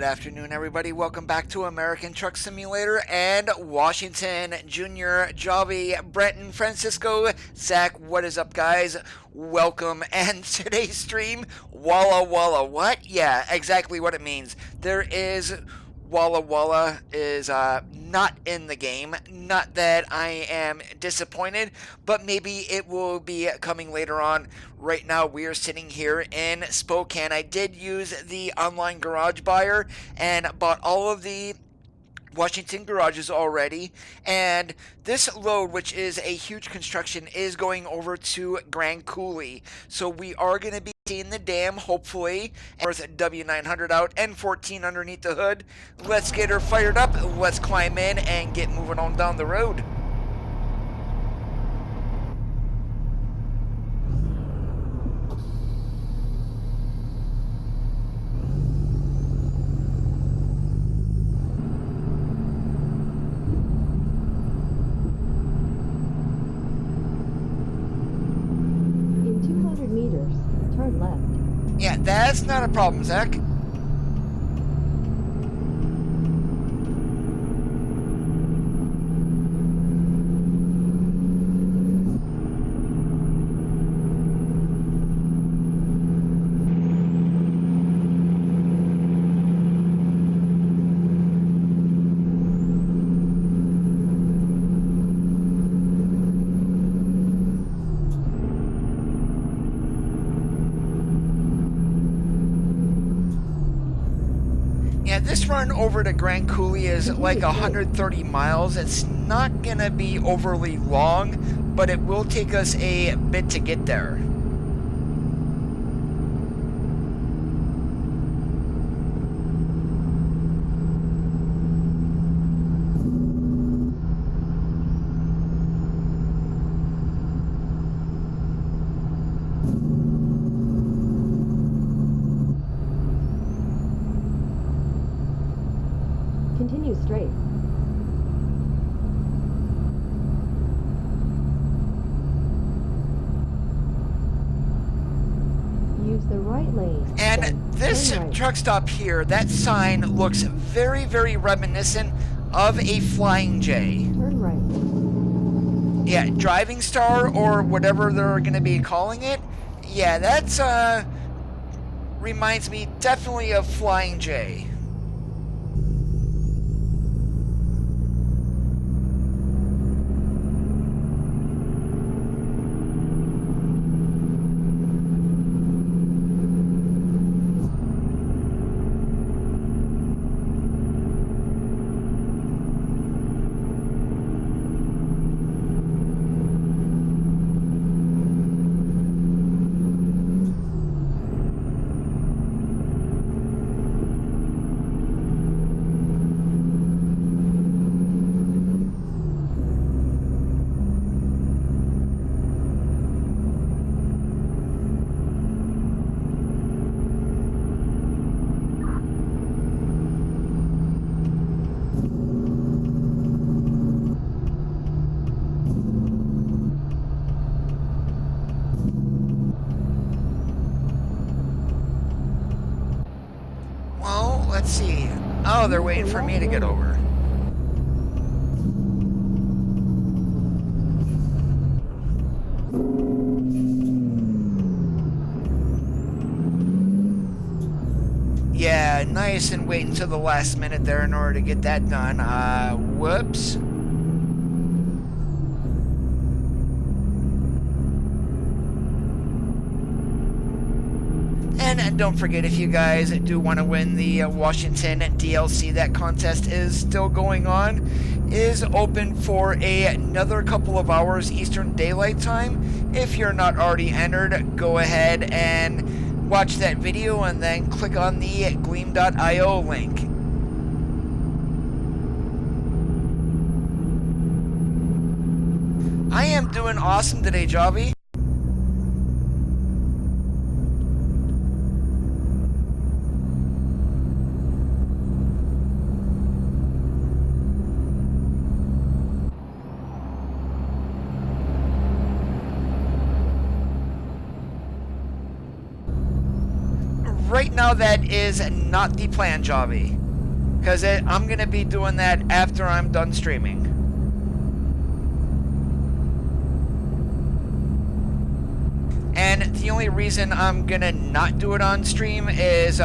Good afternoon, everybody. Welcome back to American Truck Simulator and Washington Junior, Javi, Brenton, Francisco, Zach. What is up, guys? Welcome. And today's stream, Walla Walla. What? Yeah, exactly what it means. There is Walla Walla is not in the game. Not that I am disappointed, but maybe it will be coming later on. Right now, we are sitting here in Spokane. I did use the online garage buyer and bought all of the Washington garages already, and this load, which is a huge construction, is going over to Grand Coulee. So we are going to be seeing the dam, hopefully, with W900 out and 14 underneath the hood. Let's get her fired up, let's climb in and get moving on down the road. Yeah, that's not a problem, Zach. This run over to Grand Coulee is like 130 miles. It's not gonna be overly long, but it will take us a bit to get there. Continue straight. Use the right lane. And this truck stop here, that sign looks very, very reminiscent of a Flying J. Turn right. Yeah, Driving Star or whatever they're going to be calling it. Yeah, that's reminds me definitely of Flying J. Let's see. Oh, they're waiting for me to get over. Yeah, nice, and wait until the last minute there in order to get that done. Whoops. And don't forget, if you guys do want to win the Washington DLC, that contest is still going on. Is open for another couple of hours Eastern Daylight Time. If you're not already entered, go ahead and watch that video and then click on the gleam.io link. I am doing awesome today, Javi. right now that is not the plan, Javi. Because I'm going to be doing that after I'm done streaming. And the only reason I'm going to not do it on stream is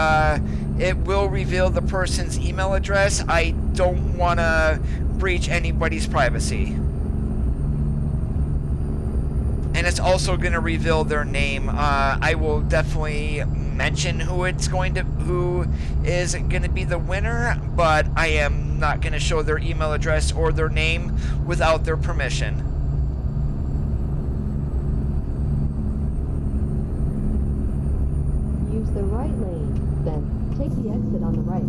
it will reveal the person's email address. I don't want to breach anybody's privacy. And it's also going to reveal their name. I will definitely mention who is going to be the winner, but I am not going to show their email address or their name without their permission. Use the right lane, then take the exit on the right.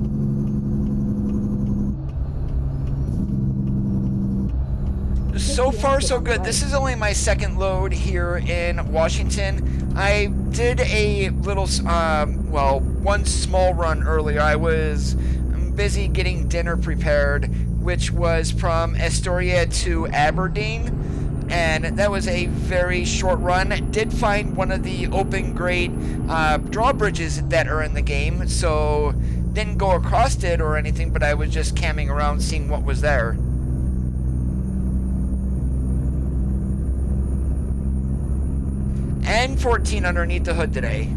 So far, so good. This is only my second load here in Washington. I did a little, one small run earlier. I was busy getting dinner prepared, which was from Astoria to Aberdeen, and that was a very short run. Did find one of the open grade drawbridges that are in the game, so didn't go across it or anything, but I was just camming around seeing what was there. And 14 underneath the hood today.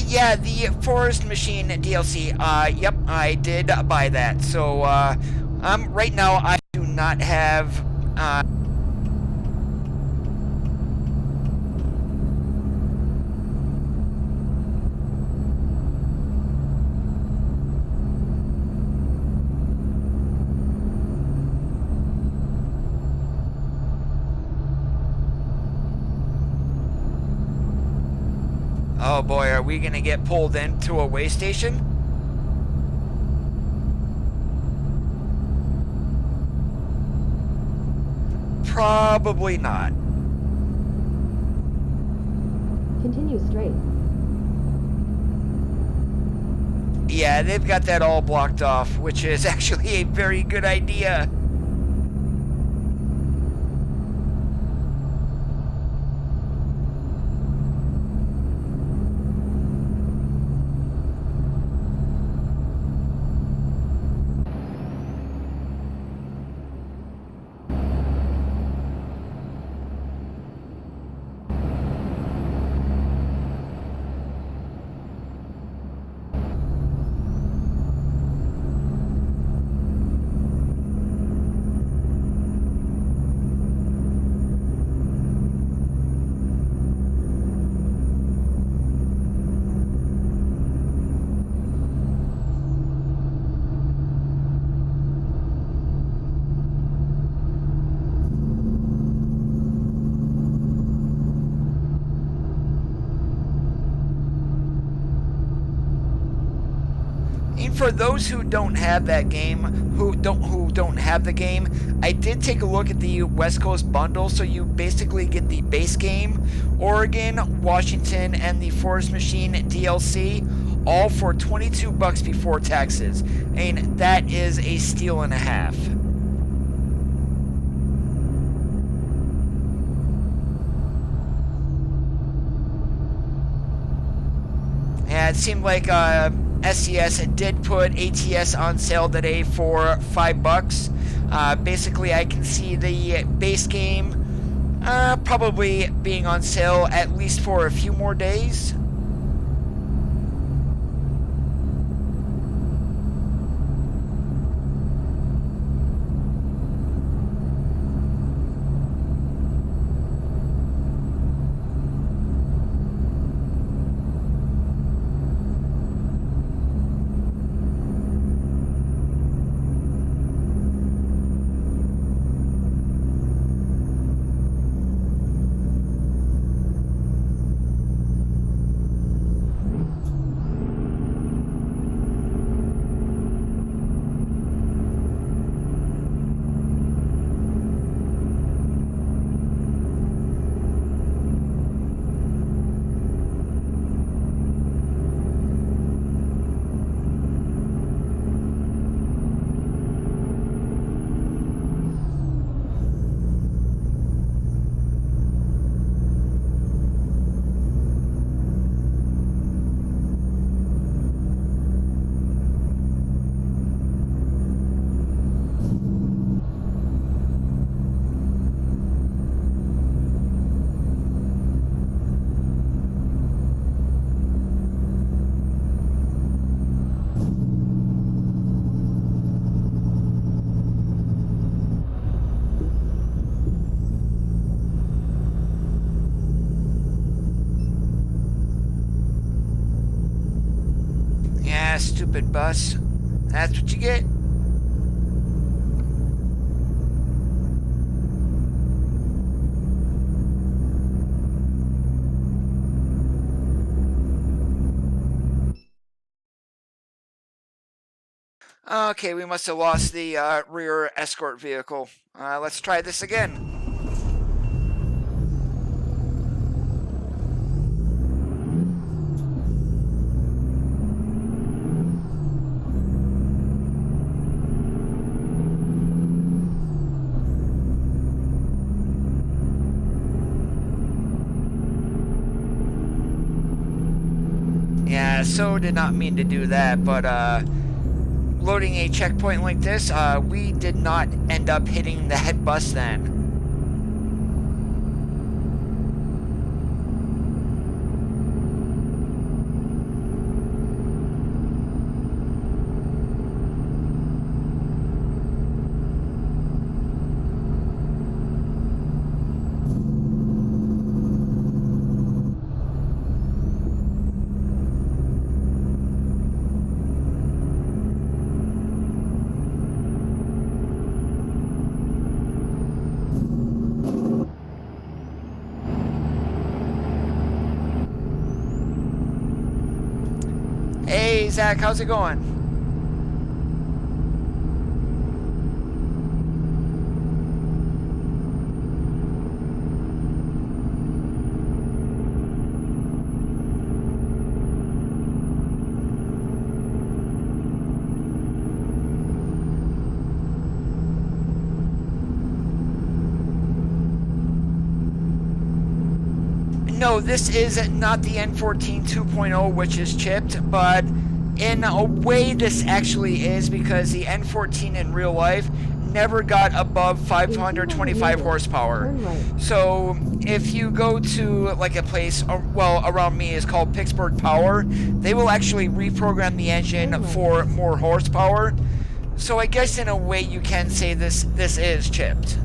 Yeah, the Forest Machine DLC, yep, I did buy that. So, right now I do not have, oh boy, are we gonna get pulled into a way station? Probably not. Continue straight. Yeah, they've got that all blocked off, which is actually a very good idea. For those who don't have that game, who don't have the game, I did take a look at the West Coast bundle, so you basically get the base game, Oregon, Washington, and the Forest Machine DLC, all for $22 before taxes. I mean, that is a steal and a half. Yeah, it seemed like SCS did put ATS on sale today for $5. Basically, I can see the base game probably being on sale at least for a few more days. stupid bus. That's what you get. Okay, we must have lost the rear escort vehicle. Let's try this again. Yeah, so did not mean to do that, but loading a checkpoint like this, we did not end up hitting that bus then. Hey, Zach, how's it going? No, this is not the N14 2.0, which is chipped, but in a way this actually is, because the N14 in real life never got above 525 horsepower. So if you go to like a place, well, around me is called Pittsburgh Power, they will actually reprogram the engine for more horsepower. So I guess in a way you can say this is chipped.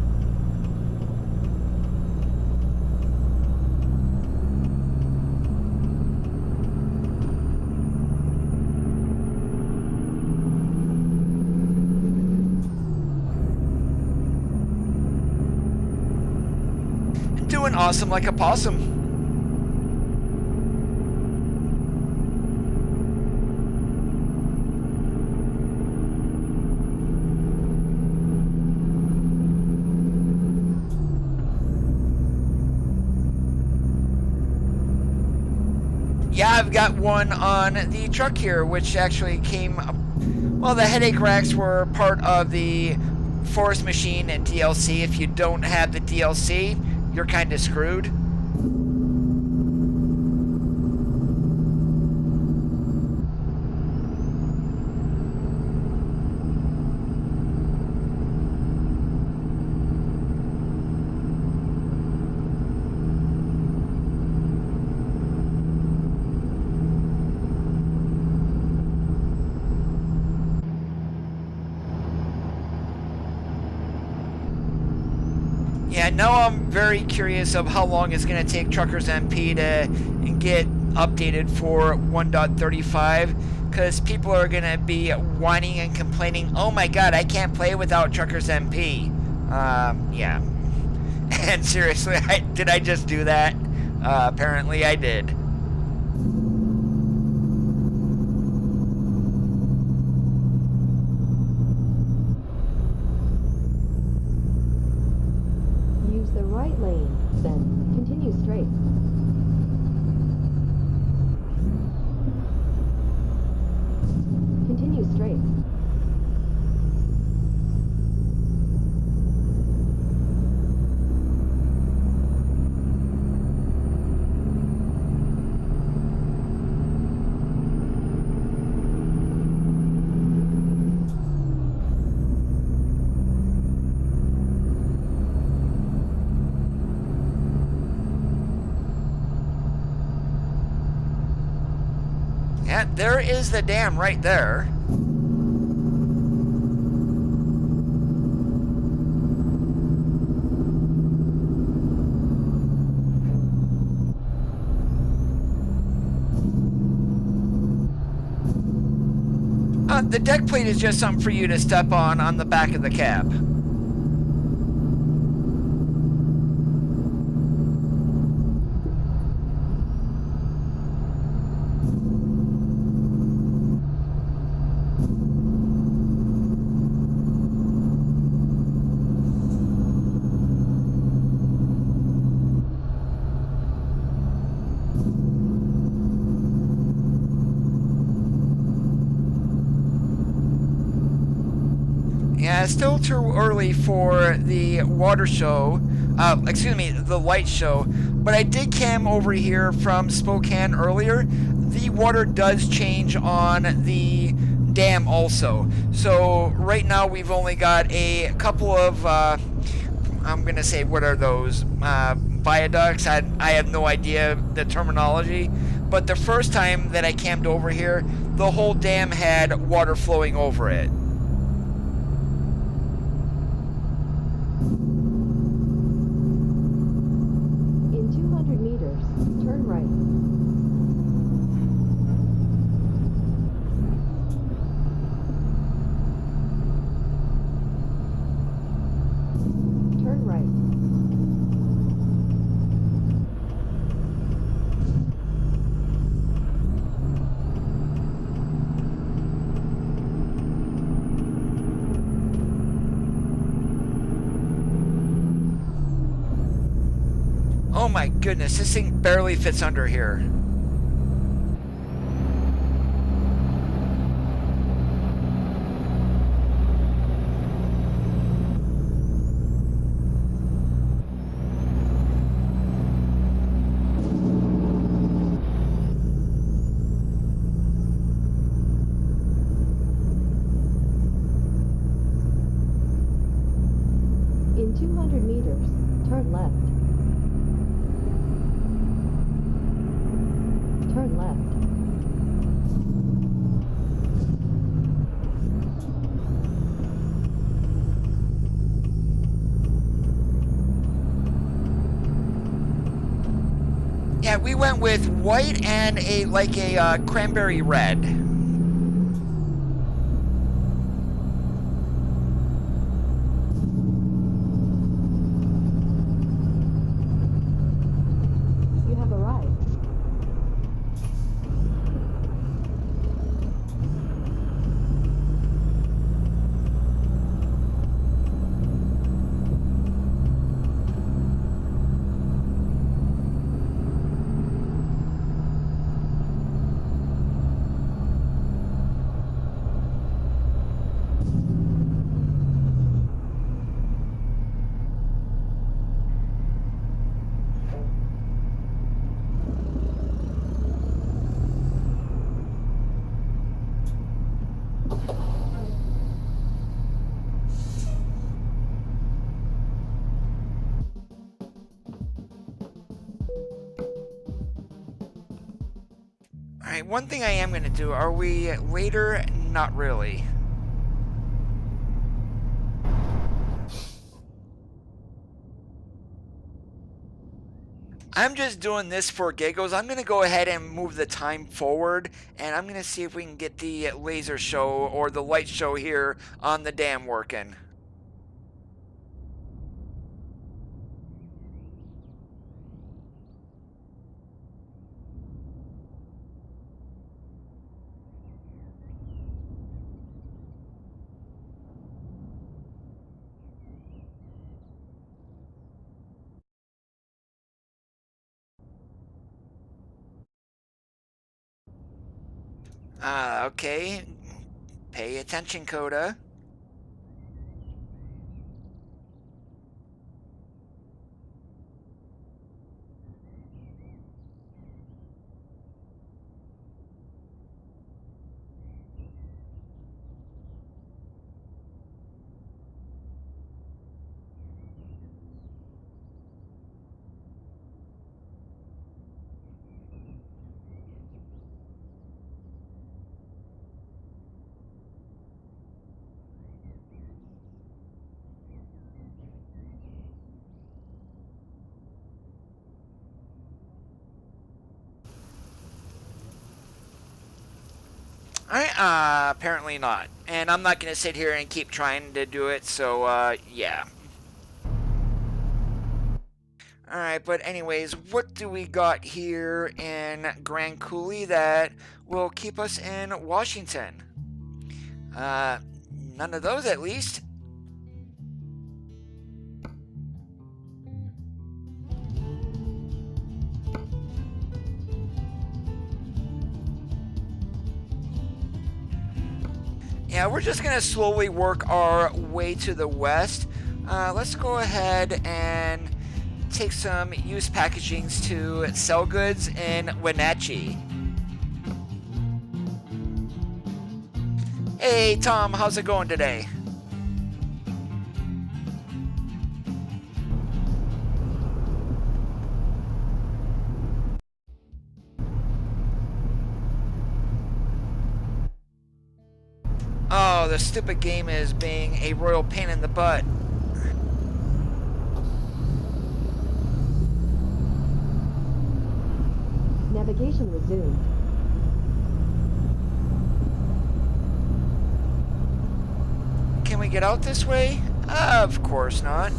Doing awesome like a possum. Yeah, I've got one on the truck here, which actually came, well, the headache racks were part of the Forest Machine and DLC. If you don't have the DLC, you're kind of screwed. Yeah, now I'm very curious of how long it's going to take Truckers MP to get updated for 1.35, because people are going to be whining and complaining, oh my god, I can't play without Truckers MP. Yeah. And seriously, did I just do that? Apparently I did. Right lane, then continue straight. Continue straight. Yeah, there is the dam right there. The deck plate is just something for you to step on the back of the cab. Yeah, it's still too early for the water show. Excuse me, the light show. But I did cam over here from Spokane earlier. The water does change on the dam also. So right now we've only got a couple of, I'm going to say, what are those? Viaducts? I have no idea the terminology. But the first time that I cammed over here, the whole dam had water flowing over it. In 200 meters, turn right. Turn right. Oh my goodness, this thing barely fits under here. In 200 meters, turn left. Turn left. Yeah, we went with white and a cranberry red. You have arrived. Alright, one thing I am going to do, are we later? Not really. I'm just doing this for giggles. I'm going to go ahead and move the time forward, and I'm going to see if we can get the laser show or the light show here on the dam working. Okay. Pay attention, Coda. Alright, apparently not. And I'm not going to sit here and keep trying to do it, so, yeah. Alright, but anyways, what do we got here in Grand Coulee that will keep us in Washington? None of those at least. Yeah, we're just going to slowly work our way to the west. Let's go ahead and take some used packagings to Sell Goods in Wenatchee. Hey Tom, how's it going today? Oh, the stupid game is being a royal pain in the butt. Navigation resumed. Can we get out this way? Of course not.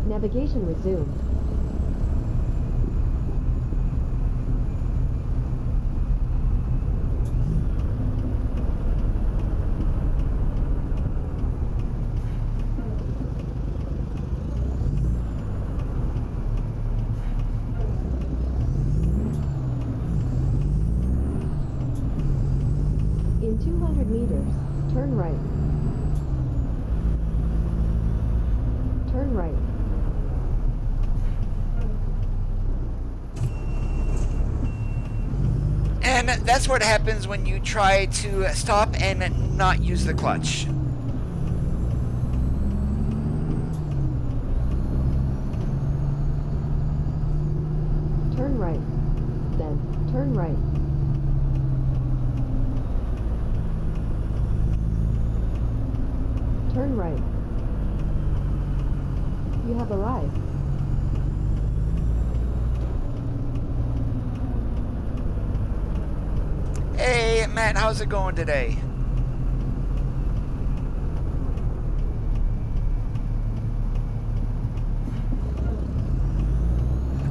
Navigation resumed. In 200 meters, turn right. Turn right. And that's what happens when you try to stop and not use the clutch. Turn right. Then, turn right. Turn right. You have arrived. Hey Matt, how's it going today?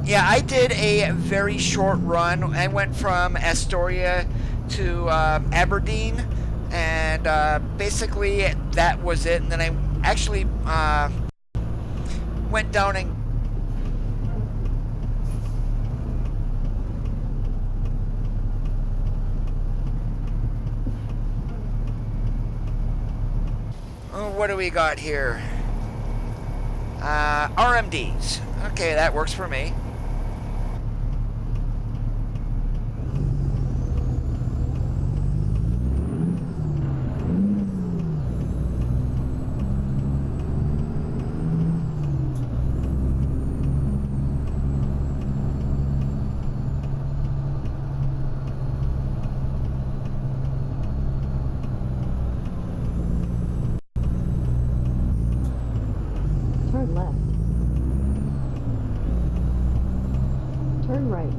Yeah, I did a very short run. I went from Astoria to Aberdeen, and basically that was it. And then I actually went down and what do we got here? RMDs. Okay, that works for me. Turn left. Turn right.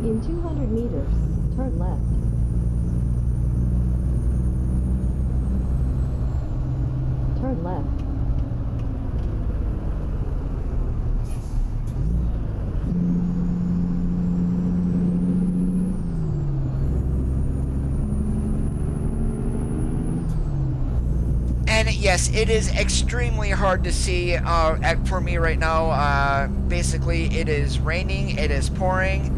In 200 meters, turn left. Turn left. And yes, it is extremely hard to see for me right now. Basically, it is raining, it is pouring.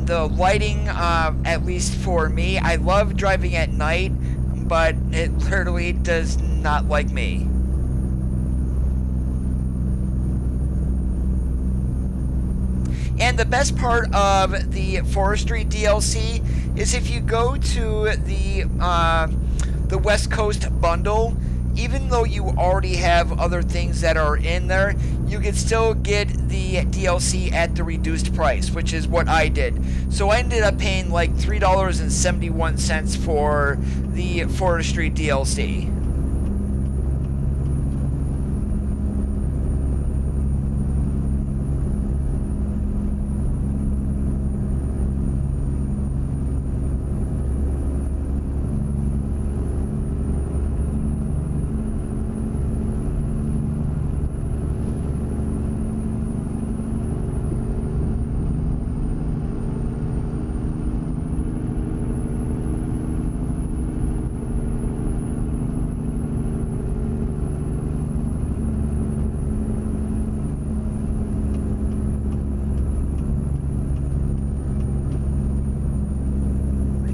the lighting, at least for me, I love driving at night, but it literally does not like me. And the best part of the forestry DLC is if you go to the West Coast bundle, even though you already have other things that are in there, you can still get the DLC at the reduced price, which is what I did. So I ended up paying like $3.71 for the forestry DLC.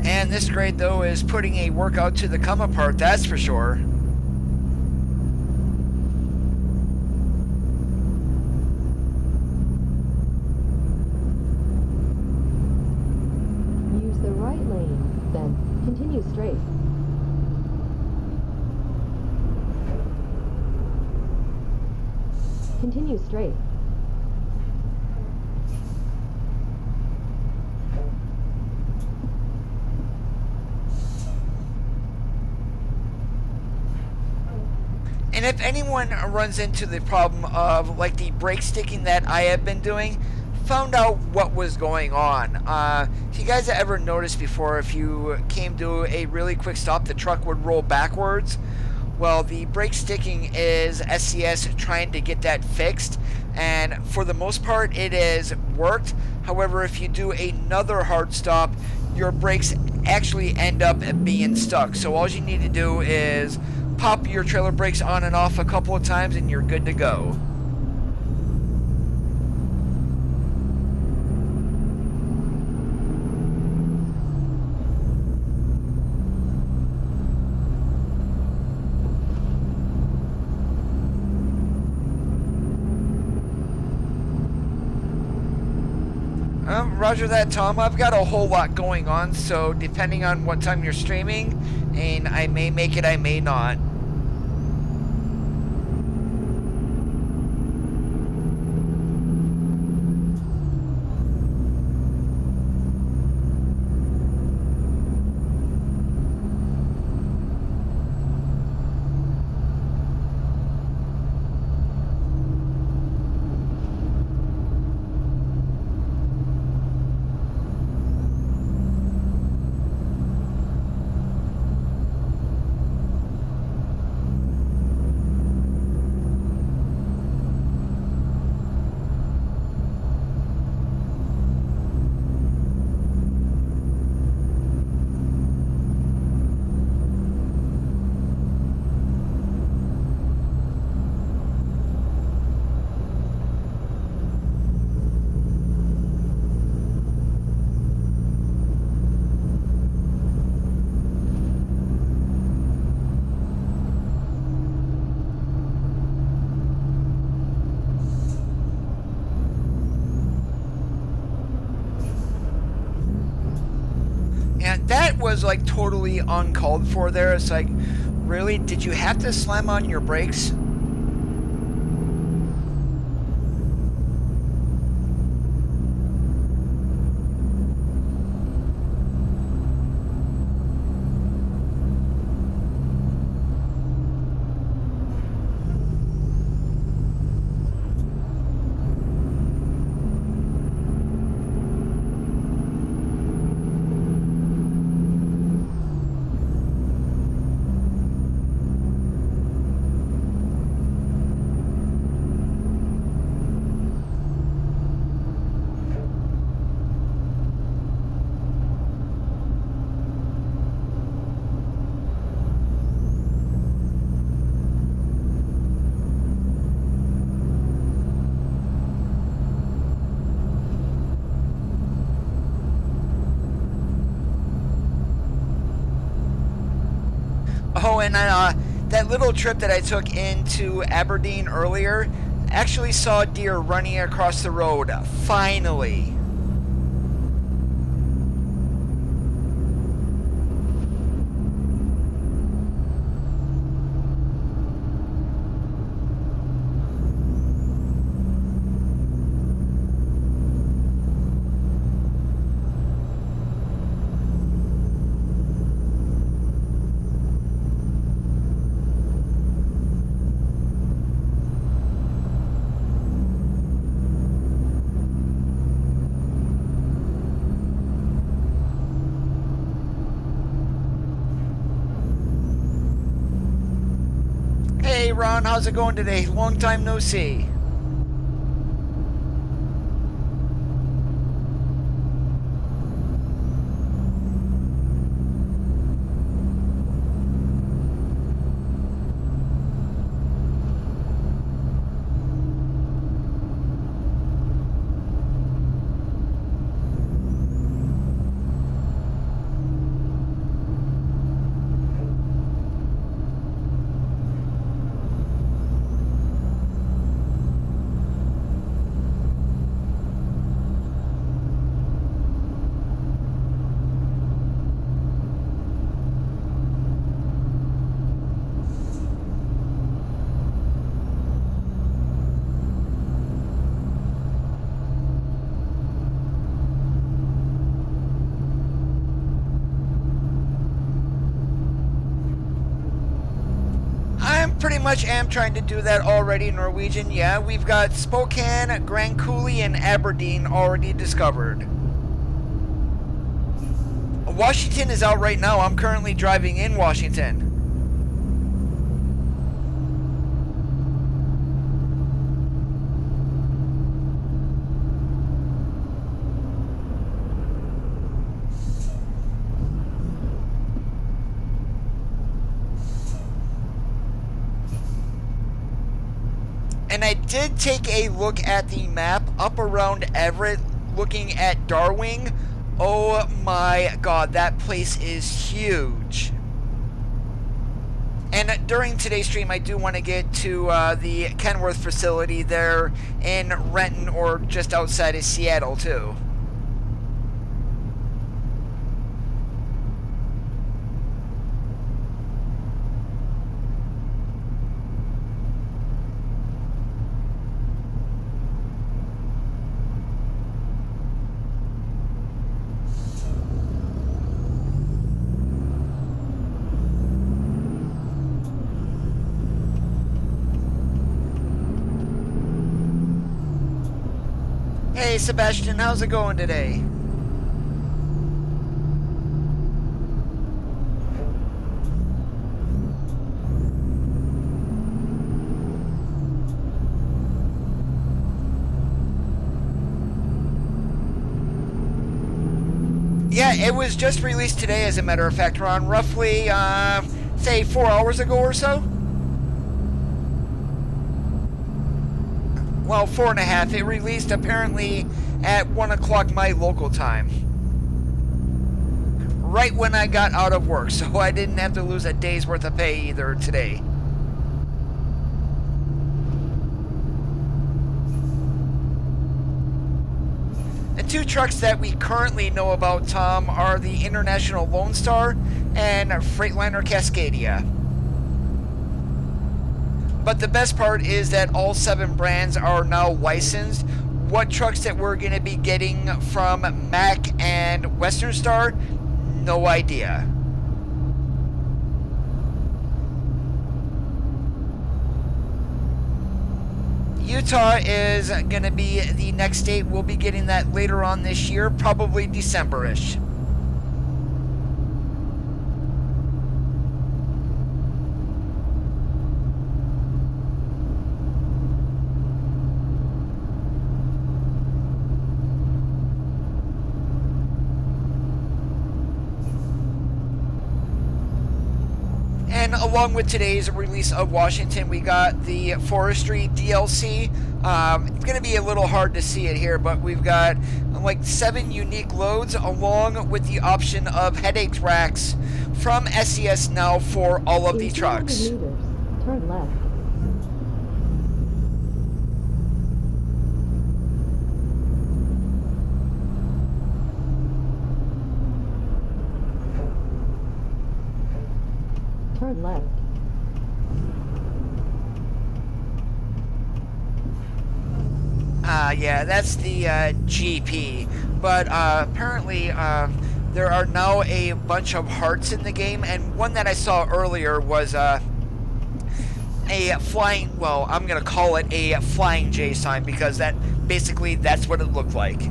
And this grade, though, is putting a workout to the come apart, that's for sure. Use the right lane, then continue straight. Continue straight. And if anyone runs into the problem of like the brake sticking that I have been doing, found out what was going on. If you guys have ever noticed before, if you came to a really quick stop, the truck would roll backwards. Well, the brake sticking is SCS trying to get that fixed, and for the most part it has worked. However, if you do another hard stop, your brakes actually end up being stuck. So all you need to do is pop your trailer brakes on and off a couple of times and you're good to go. Roger that, Tom. I've got a whole lot going on, so depending on what time you're streaming, and I may make it, I may not. That was like totally uncalled for there. It's like, really? Did you have to slam on your brakes? when that little trip that I took into Aberdeen earlier, actually saw deer running across the road. Finally. Hey Ron, how's it going today? Long time no see. Pretty much am trying to do that already, Norwegian. Yeah, we've got Spokane, Grand Coulee, and Aberdeen already discovered. Washington is out right now. I'm currently driving in Washington. And I did take a look at the map up around Everett, looking at Darwin. Oh my god, that place is huge. And during today's stream, I do want to get to the Kenworth facility there in Renton, or just outside of Seattle too. Hey Sebastian, how's it going today? Yeah, it was just released today, as a matter of fact, Ron. Roughly, say 4 hours ago or so? Well, 4.5. It released apparently at 1 o'clock my local time. Right when I got out of work, so I didn't have to lose a day's worth of pay either today. The two trucks that we currently know about, Tom, are the International Lone Star and Freightliner Cascadia. But the best part is that all 7 brands are now licensed. What trucks that we're going to be getting from Mack and Western Star, no idea. Utah is going to be the next state. We'll be getting that later on this year, probably December-ish. And along with today's release of Washington, we got the Forestry DLC. It's going to be a little hard to see it here, but we've got like 7 unique loads along with the option of headache racks from SES now for all of the In 200 trucks. meters, turn left. Turn left. Yeah, that's the GP. But apparently there are now a bunch of hearts in the game, and one that I saw earlier was a flying, well, I'm going to call it a flying J sign because that's what it looked like.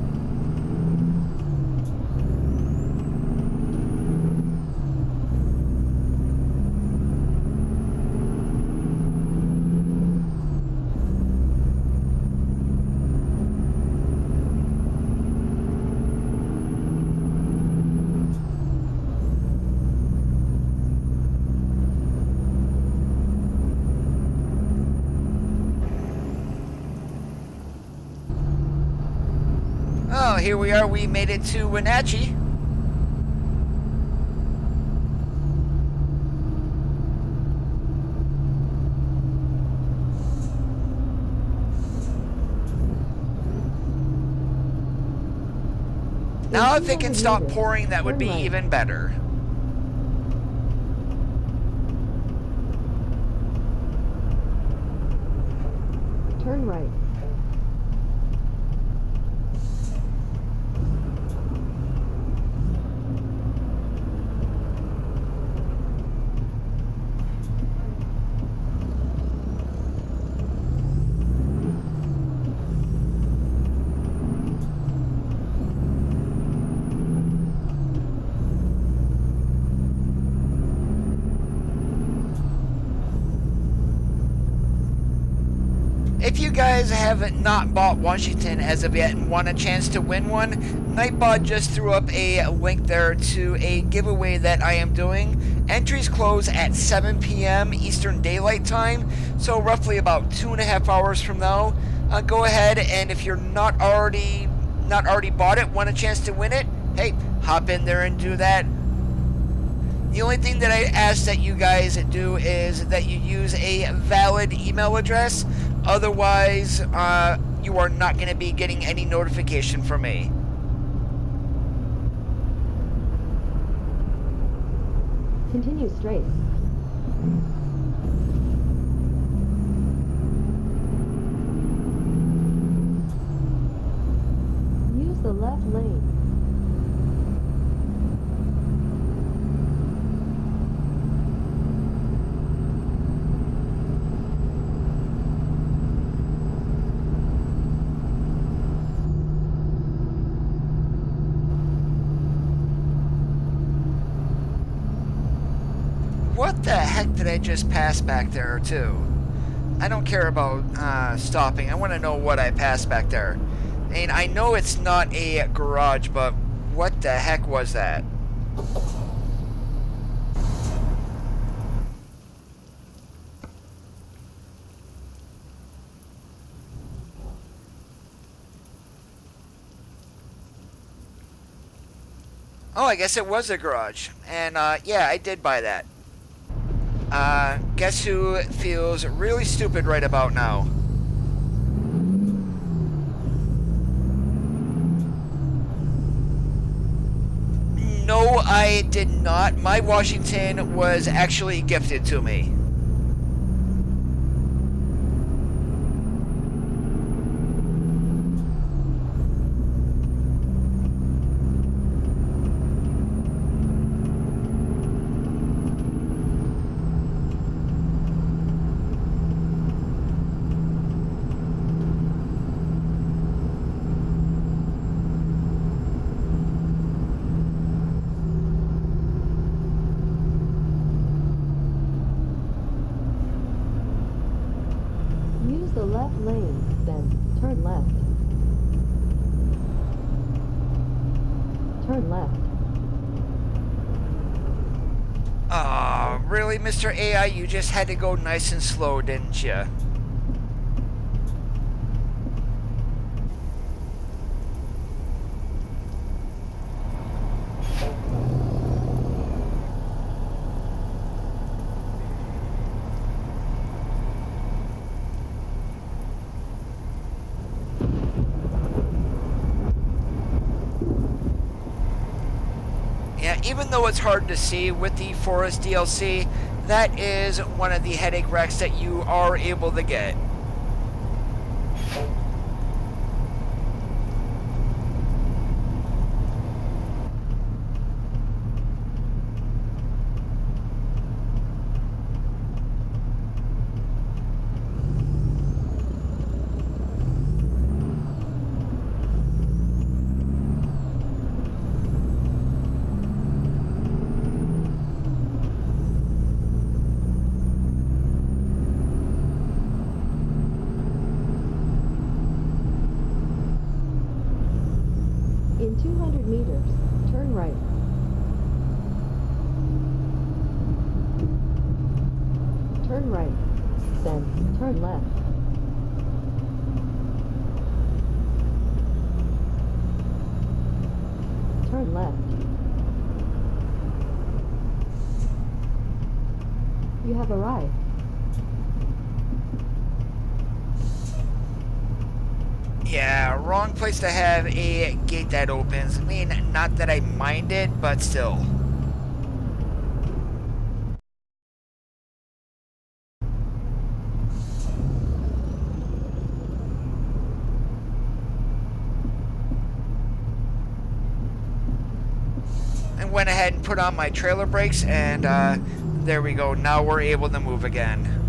Oh, here we are. We made it to Wenatchee. Now if it can stop pouring, that would be even better. Turn right. If you guys have not bought Washington as of yet and want a chance to win one, Nightbot just threw up a link there to a giveaway that I am doing. Entries close at 7 p.m. Eastern Daylight Time, so roughly about 2.5 hours from now. Go ahead, and if you're not already bought it, want a chance to win it, hey, hop in there and do that. The only thing that I ask that you guys do is that you use a valid email address. Otherwise, you are not going to be getting any notification from me. Continue straight. Use the left lane. What the heck did I just pass back there, too? I don't care about stopping. I want to know what I passed back there. I mean, I know it's not a garage, but what the heck was that? Oh, I guess it was a garage. And, yeah, I did buy that. Guess who feels really stupid right about now? No, I did not. My Washington was actually gifted to me. The left lane, then turn left. Turn left. Really, Mr. AI, you just had to go nice and slow, didn't you? Yeah, even though it's hard to see with the Forest DLC, that is one of the headache wrecks that you are able to get. In 200 meters, turn right. Turn right, then turn left. Turn left. You have arrived. Yeah, wrong place to have a gate that opens. I mean, not that I mind it, but still. I went ahead and put on my trailer brakes, and there we go. Now we're able to move again.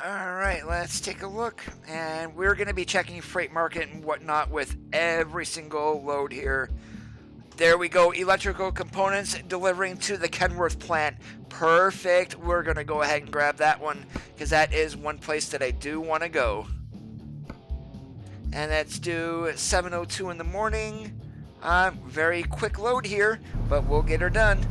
Alright, let's take a look. And we're going to be checking freight market and whatnot with every single load here. There we go, electrical components delivering to the Kenworth plant. Perfect. We're going to go ahead and grab that one because that is one place that I do want to go. And that's due 7:02 in the morning. Very quick load here, but we'll get her done.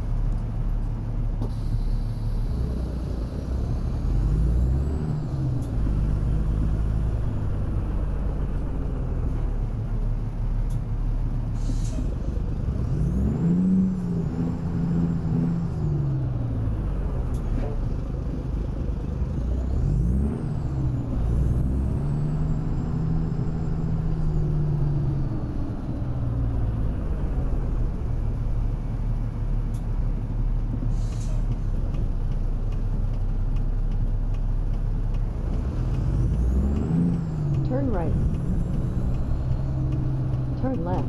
Turn right. Turn left.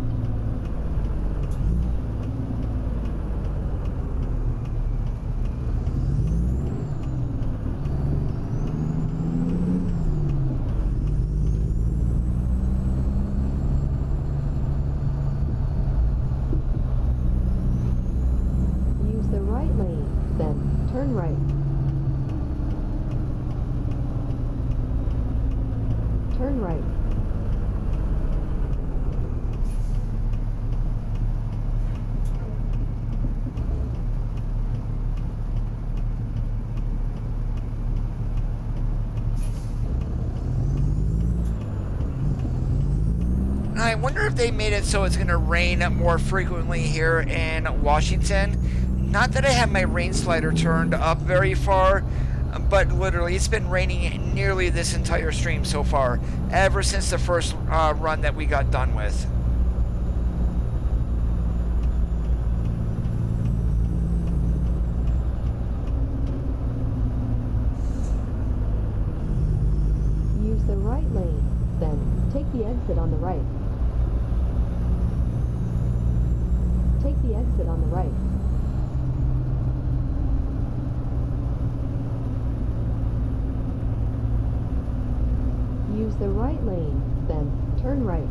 Use the right lane, then turn right. Turn right. I wonder if they made it so it's going to rain more frequently here in Washington. Not that I have my rain slider turned up very far, but literally it's been raining nearly this entire stream so far, ever since the first run that we got done with. Use the right lane, then take the exit on the right. Take the exit on the right. Use the right lane, then turn right.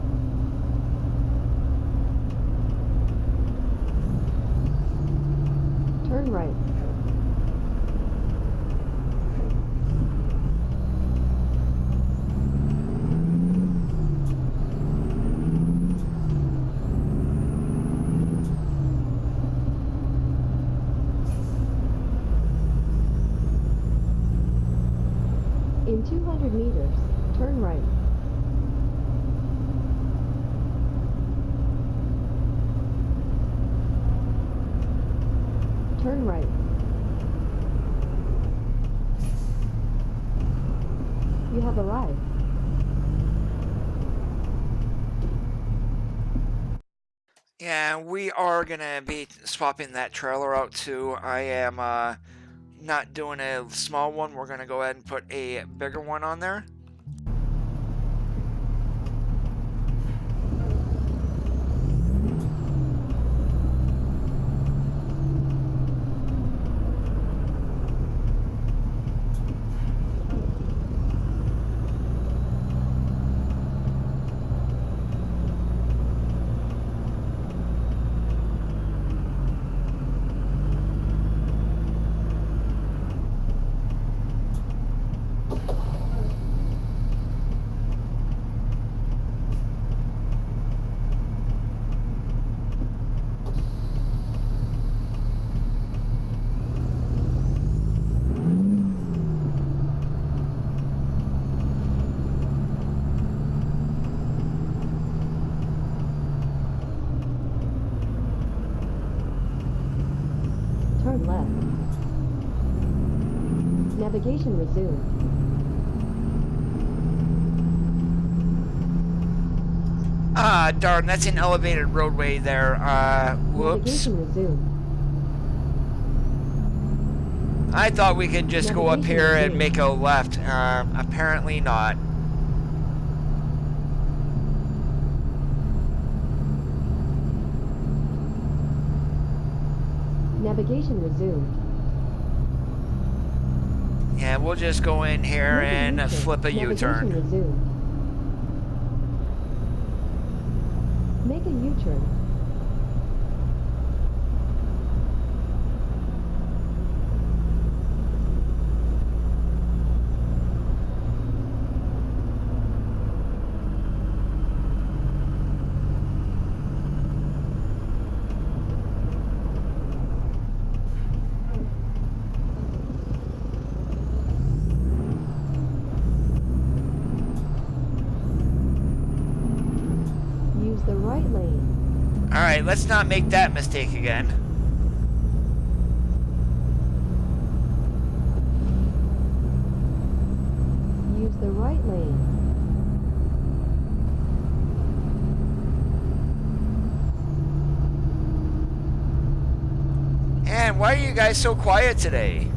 Turn right. In 200 meters, turn right. Turn right. You have arrived. Yeah, we are gonna be swapping that trailer out too. I am not doing a small one. We're gonna go ahead and put a bigger one on there. Turn left. Navigation resumed. Ah, darn, that's an elevated roadway there. Whoops. Navigation resumed. I thought we could just go up here and make a left. Apparently not. Navigation resumed. Yeah, we'll just go in here Make a and U-turn. flip a U-turn. Navigation resumed. Make a U-turn. Use the right lane. Alright, let's not make that mistake again. Use the right lane. And why are you guys so quiet today?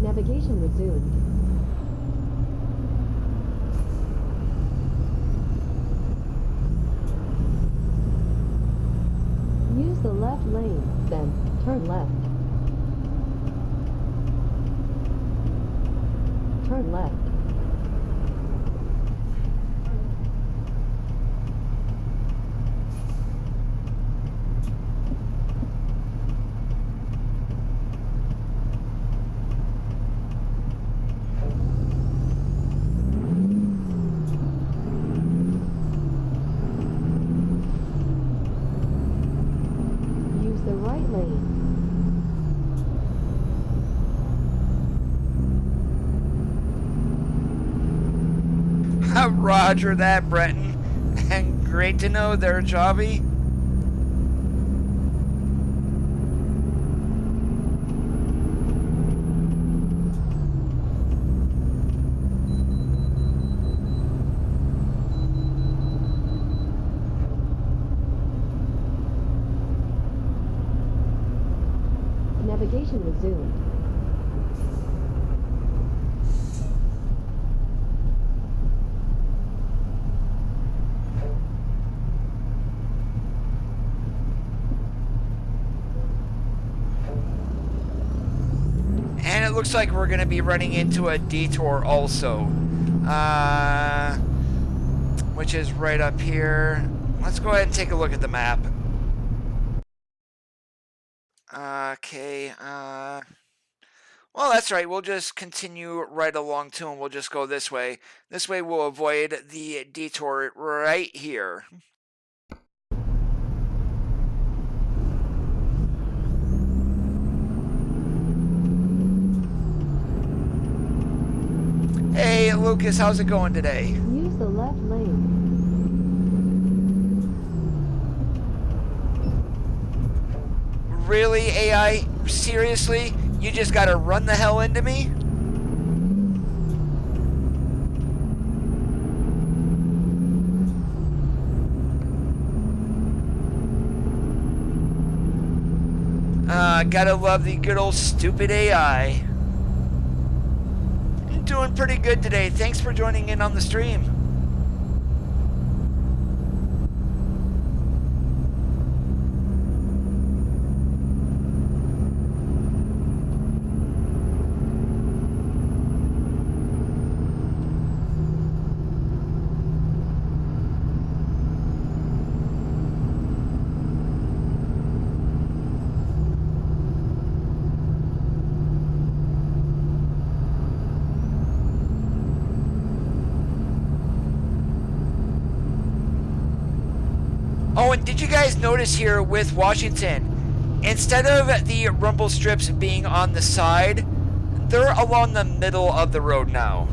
Navigation resumed. Use the left lane, then turn left. Turn left. Use the right lane. Roger that, Breton. And great to know there, Jobby. Navigation resumed. And it it looks like we're going to be running into a detour also, which is right up here. Let's go ahead and take a look at the map. Okay, well, that's right. We'll just continue right along too, and we'll just go this way. This way we'll avoid the detour right here. Hey, Lucas, how's it going today? Use the left lane. Really, AI? Seriously? You just gotta run the hell into me? Gotta love the good old stupid AI. I'm doing pretty good today. Thanks for joining in on the stream. Oh, and did you guys notice here with Washington, instead of the rumble strips being on the side, they're along the middle of the road now.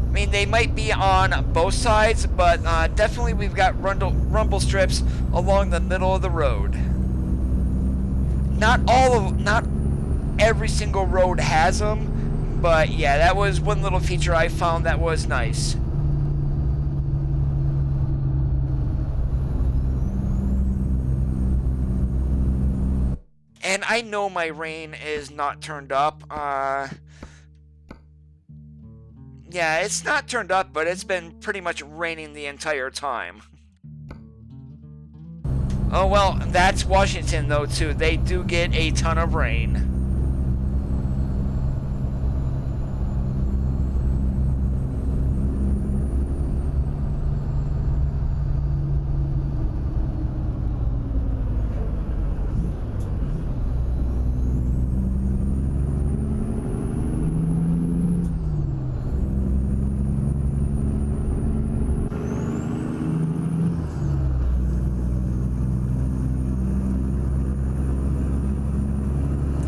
I mean, they might be on both sides, but definitely we've got rumble strips along the middle of the road. Not every single road has them, but yeah, that was one little feature I found that was nice. And I know my rain is not turned up. Yeah, it's not turned up, but it's been pretty much raining the entire time. Oh, well, that's Washington, though, too. They do get a ton of rain.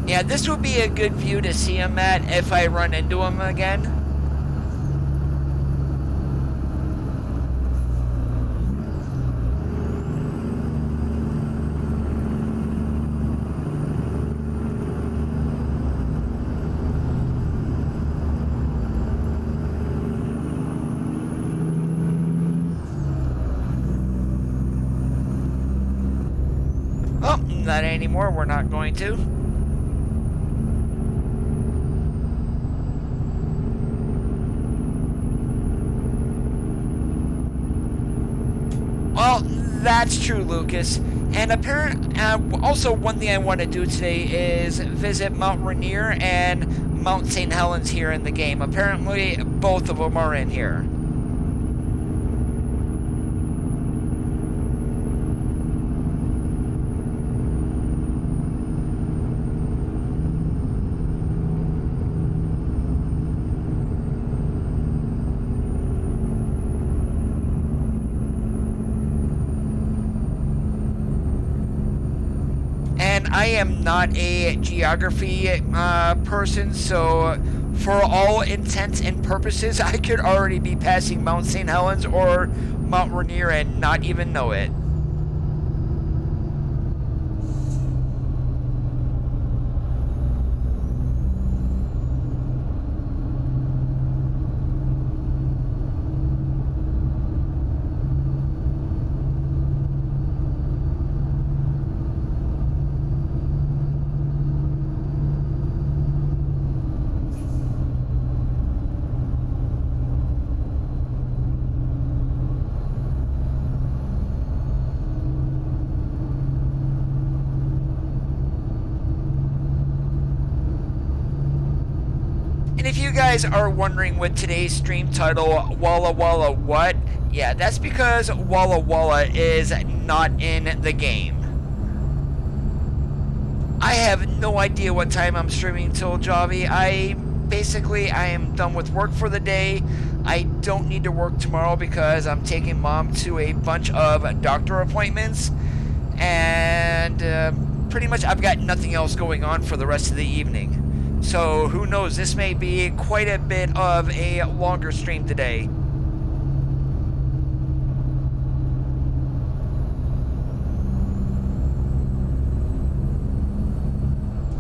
Yeah, this would be a good view to see him at if I run into him again. Oh, not anymore. We're not going to. Well, that's true, Lucas. And also one thing I want to do today is visit Mount Rainier and Mount St. Helens here in the game. Apparently, both of them are in here. I am not a geography person, so for all intents and purposes, I could already be passing Mount St. Helens or Mount Rainier and not even know it. guys are wondering with today's stream title, Walla Walla what? Yeah, that's because Walla Walla is not in the game. I have no idea what time I'm streaming till, Javi. I am done with work for the day. I don't need to work tomorrow because I'm taking mom to a bunch of doctor appointments. And pretty much I've got nothing else going on for the rest of the evening. So who knows, this may be quite a bit of a longer stream today.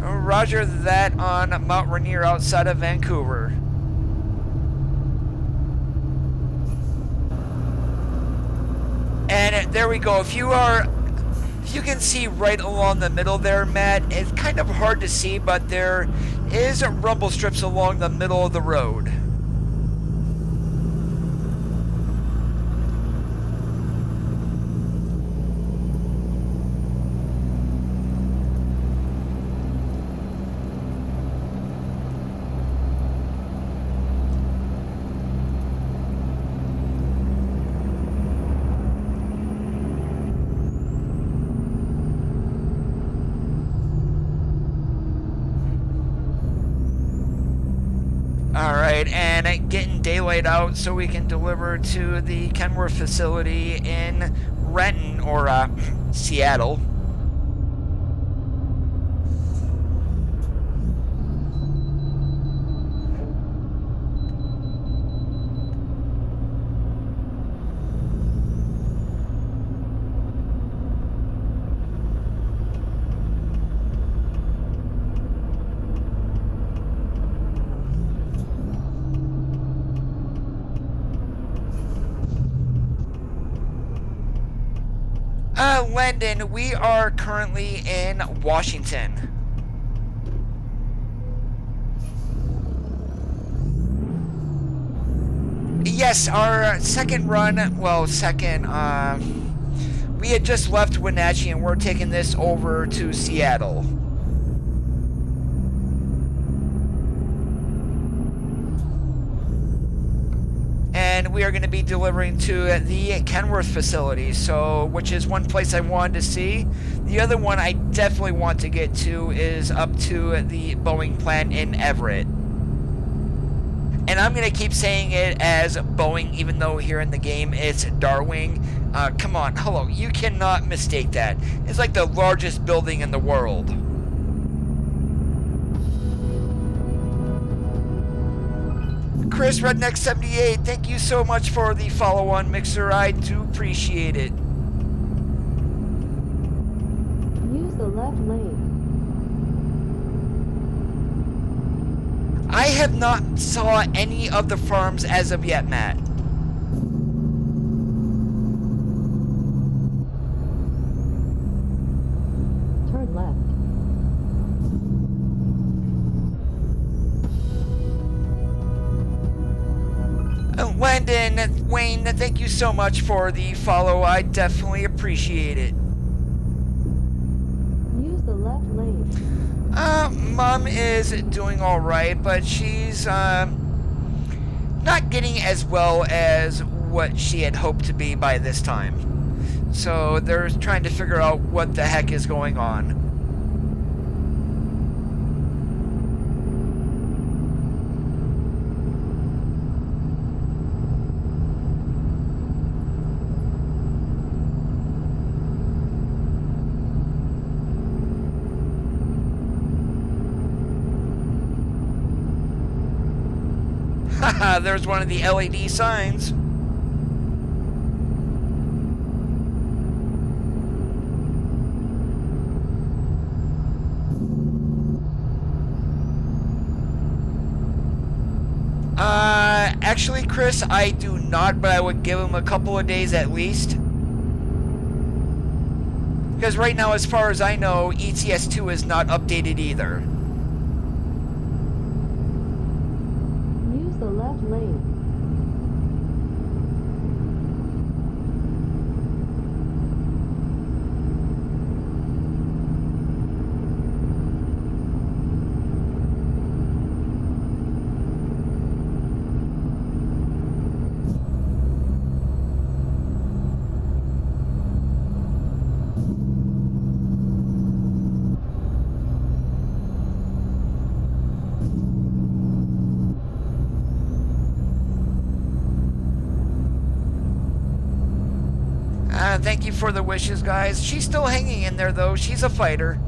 Roger that on Mount Rainier outside of Vancouver. And there we go. If you can see right along the middle there, Matt, it's kind of hard to see, but there is rumble strips along the middle of the road. Alright, and getting daylight out so we can deliver to the Kenworth facility in Renton, or Seattle. Landon, we are currently in Washington. Yes, our second run, we had just left Wenatchee and we're taking this over to Seattle. And we are going to be delivering to the Kenworth facility, which is one place I wanted to see. The other one I definitely want to get to is up to the Boeing plant in Everett. And I'm going to keep saying it as Boeing, even though here in the game it's Darwing. Come on, hello, you cannot mistake that. It's like the largest building in the world. Chris Redneck 78, thank you so much for the follow on Mixer. I do appreciate it. Use the left lane. I have not saw any of the farms as of yet, Matt. Turn left. Landon, Wayne, thank you so much for the follow. I definitely appreciate it. Use the left lane. Mom is doing alright, but she's not getting as well as what she had hoped to be by this time. So they're trying to figure out what the heck is going on. Haha, there's one of the LED signs. Actually, Chris, I do not, but I would give him a couple of days at least. Because right now, as far as I know, ETS2 is not updated either. Use the left lane. Thank you for the wishes, guys. She's still hanging in there, though. She's a fighter.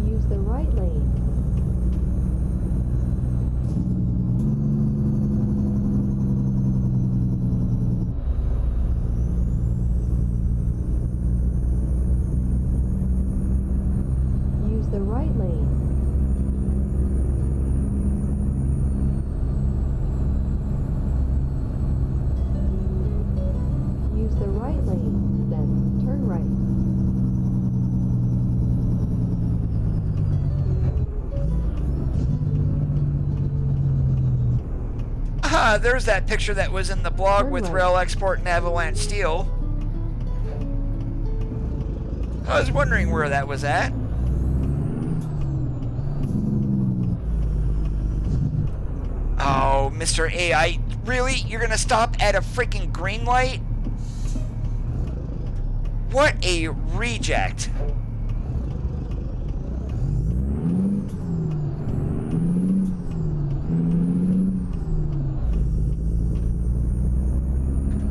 Use the right lane. Use the right lane. Use the right lane, then turn right. Ah, there's that picture that was in the blog with Rail Export and Avalanche Steel. I was wondering where that was at. Oh, Mr. AI, really? You're gonna stop at a freaking green light? What a reject.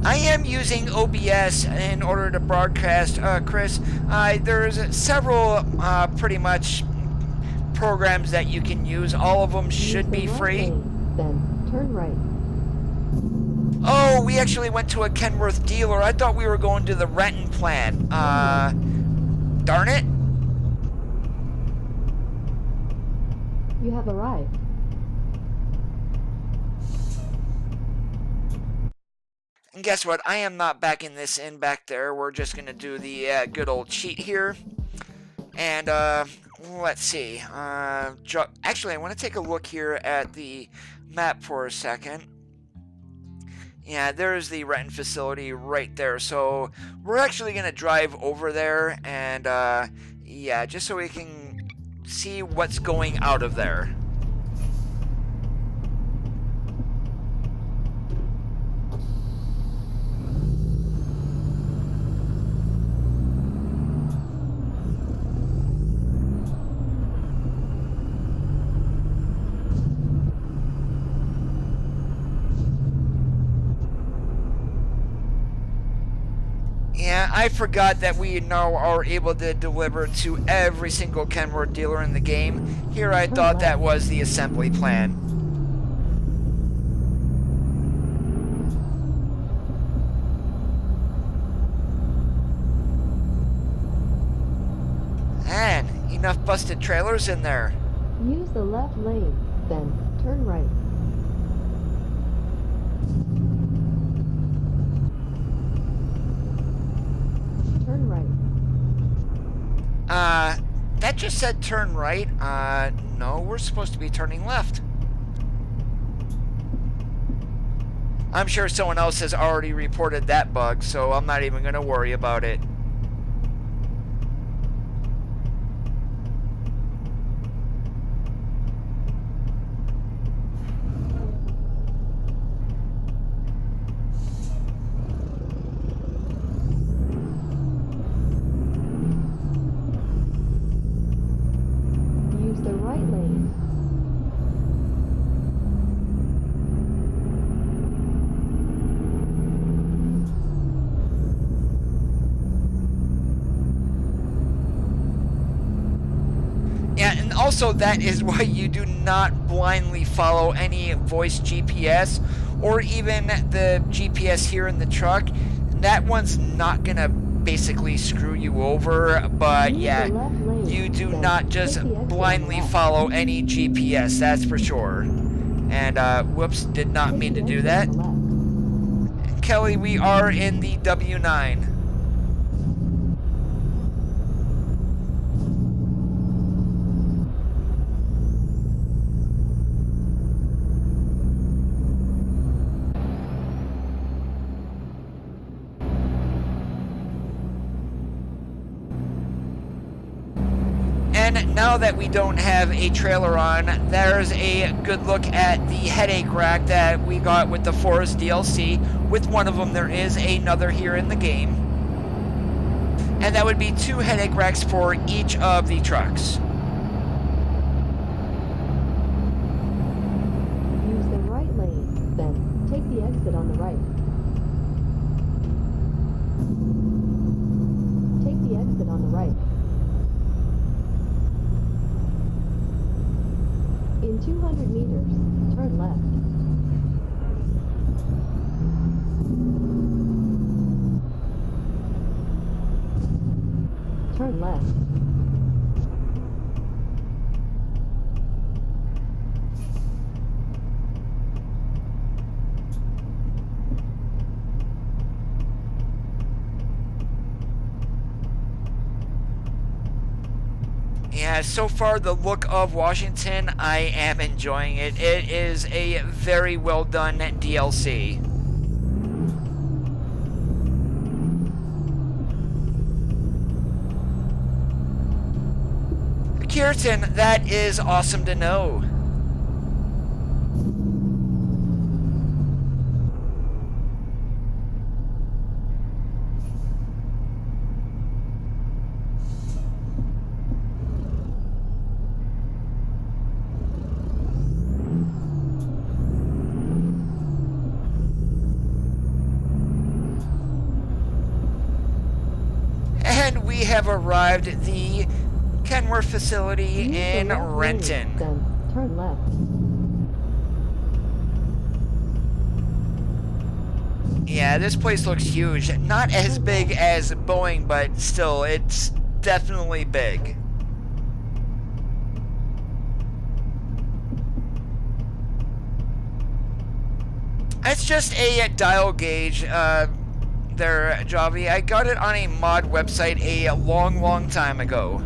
I am using OBS in order to broadcast, Chris. There's several pretty much programs that you can use. All of them should be free. Then turn right. Oh, we actually went to a Kenworth dealer. I thought we were going to the Renton plant. Darn it. You have arrived. And guess what? I am not backing this in back there. We're just going to do the good old cheat here. And, let's see. Actually, I want to take a look here at the map for a second. Yeah, there's the Renton facility right there. So we're actually going to drive over there and, yeah, just so we can see what's going out of there. Yeah, I forgot that we now are able to deliver to every single Kenworth dealer in the game. Here I thought that was the assembly plan. And enough busted trailers in there. Use the left lane, then turn right. Turn right. That just said turn right. No, we're supposed to be turning left. I'm sure someone else has already reported that bug, so I'm not even going to worry about it. Also, that is why you do not blindly follow any voice GPS or even the GPS here in the truck. That one's not gonna basically screw you over, but yeah, you do not just blindly follow any GPS, that's for sure. And whoops, did not mean to do that. Kelly, we are in the W9. And now that we don't have a trailer on, there's a good look at the headache rack that we got with the Forest DLC. With one of them, there is another here in the game. And that would be 2 headache racks for each of the trucks. Use the right lane, then take the exit on the right. Take the exit on the right. In 200 meters, turn left. Turn left. Yeah, so far the look of Washington, I am enjoying it. It is a very well done DLC. Kirtan, that is awesome to know. And we have arrived at the Kenworth facility in Renton. Then turn left. Yeah, this place looks huge. Not as big as Boeing, but still, it's definitely big. It's just a dial gauge there, Javi. I got it on a mod website a long time ago.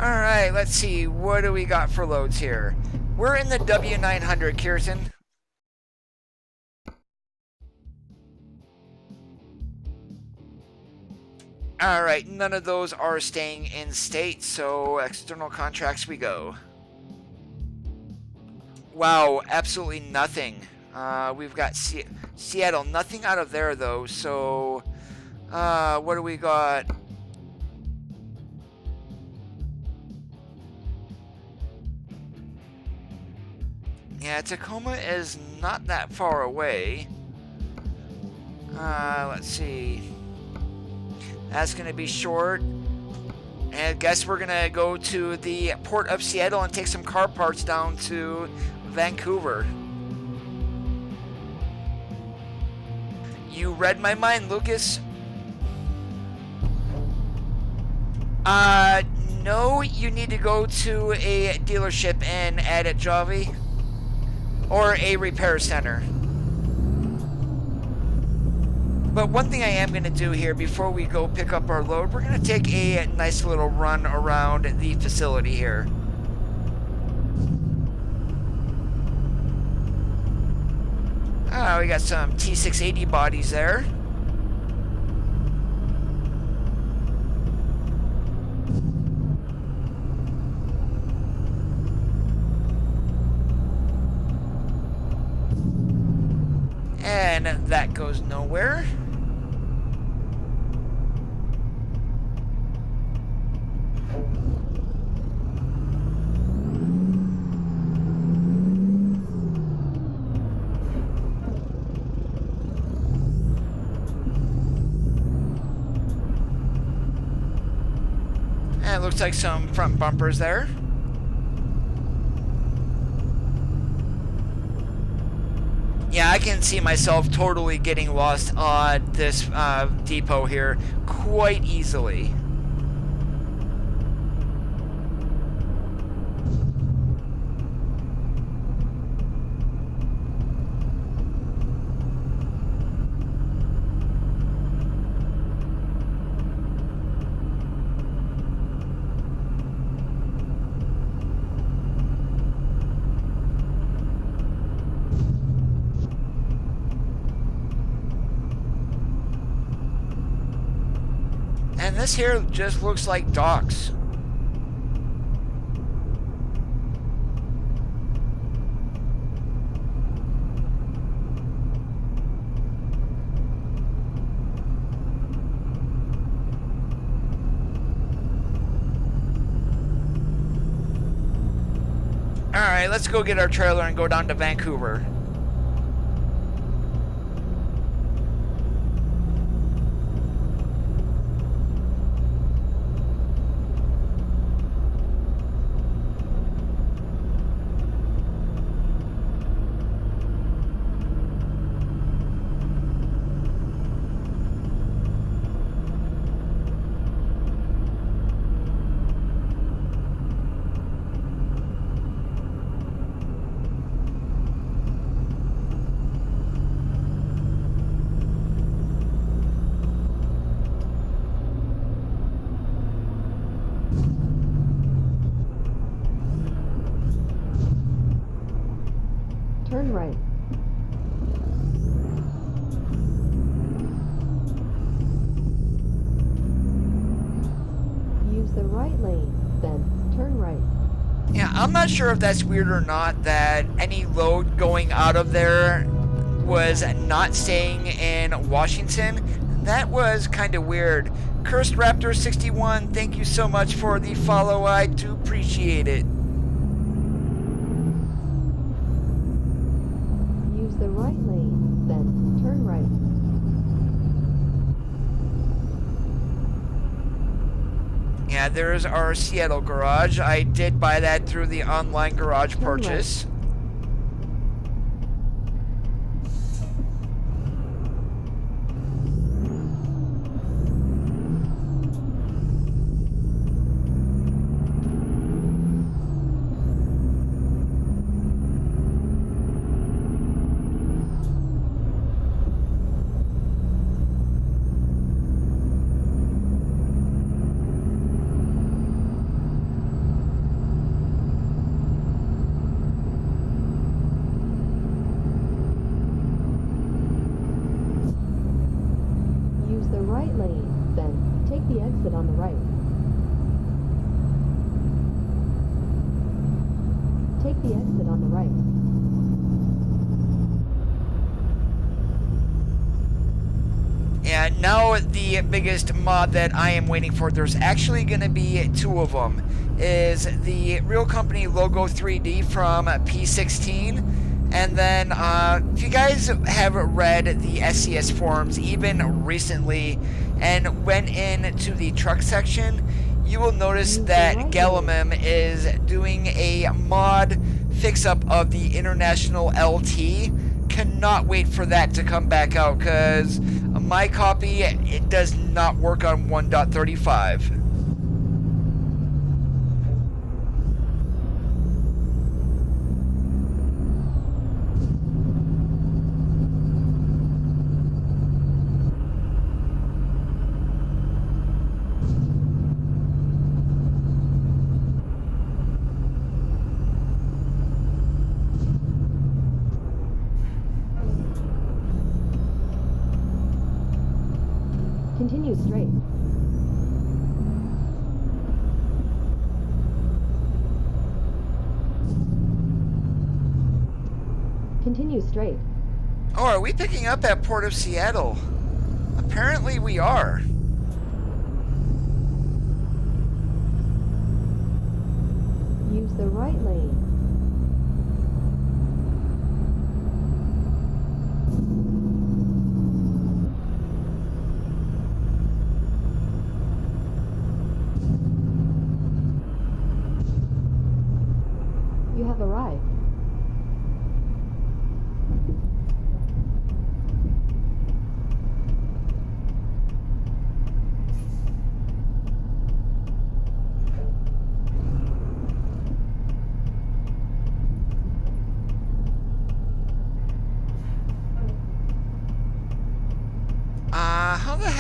Alright, let's see. What do we got for loads here? We're in the W900, Kirsten. Alright, none of those are staying in state, so external contracts we go. Wow, absolutely nothing. We've got Seattle, nothing out of there though, so what do we got? Yeah, Tacoma is not that far away. Let's see. That's going to be short. And I guess we're going to go to the port of Seattle and take some car parts down to Vancouver. You read my mind, Lucas. No, you need to go to a dealership and add it, Javi. Or a repair center. But one thing I am going to do here before we go pick up our load, we're going to take a nice little run around the facility here. We got some T680 bodies there. And that goes nowhere. And it looks like some front bumpers there. Yeah, I can see myself totally getting lost on this depot here quite easily. And this here just looks like docks. Alright, let's go get our trailer and go down to Vancouver. Turn right. Use the right lane, then turn right. Yeah, I'm not sure if that's weird or not that any load going out of there was not staying in Washington. That was kind of weird. Cursed Raptor 61, thank you so much for the follow. I do appreciate it. Use the right lane, then turn right. Yeah, there's our Seattle garage. I did buy that through the online garage purchase. Use the right lane, then take the exit on the right. Take the exit on the right. And now the biggest mod that I am waiting for, there's actually going to be two of them, is the Real Company Logo 3D from P16. And then if you guys have read the SCS forums even recently and went into the truck section, you will notice that Galamim is doing a mod fix-up of the International LT. Cannot wait for that to come back out, because my copy, it does not work on 1.35. Continue straight. Continue straight. Oh, are we picking up at Port of Seattle? Apparently we are. Use the right lane. You have arrived.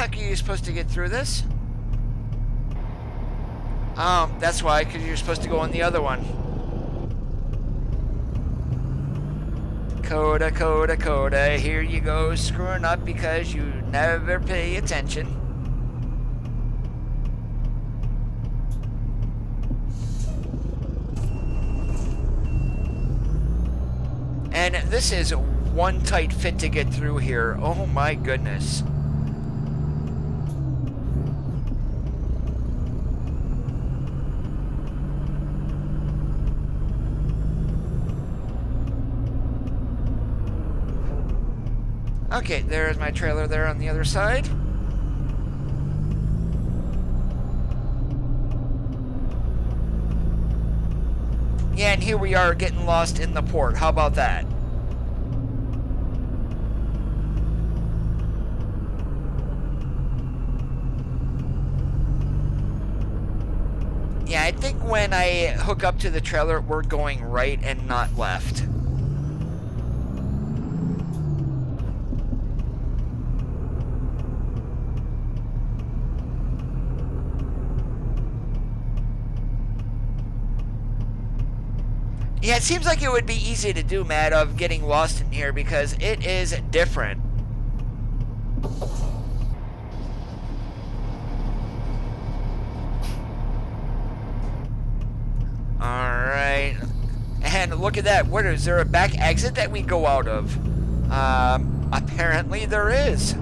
heck are you supposed to get through this? That's why, because you're supposed to go on the other one. Coda, coda, coda, here you go, screwing up because you never pay attention. And this is one tight fit to get through here. Oh my goodness. Okay, there's my trailer there on the other side. Yeah, and here we are getting lost in the port. How about that? Yeah, I think when I hook up to the trailer, we're going right and not left. Yeah, it seems like it would be easy to do, Matt, of getting lost in here because it is different. Alright. And look at that. What is there a back exit that we go out of? Apparently there is.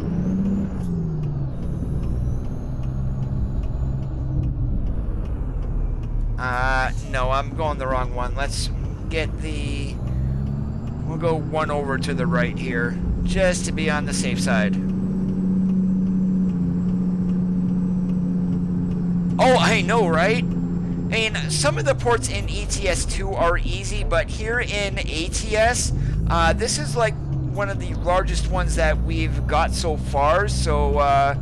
No, I'm going the wrong one. Let's get the... We'll go one over to the right here, just to be on the safe side. Oh, I know, right? I mean, some of the ports in ETS2 are easy, but here in ATS, this is like one of the largest ones that we've got so far, so I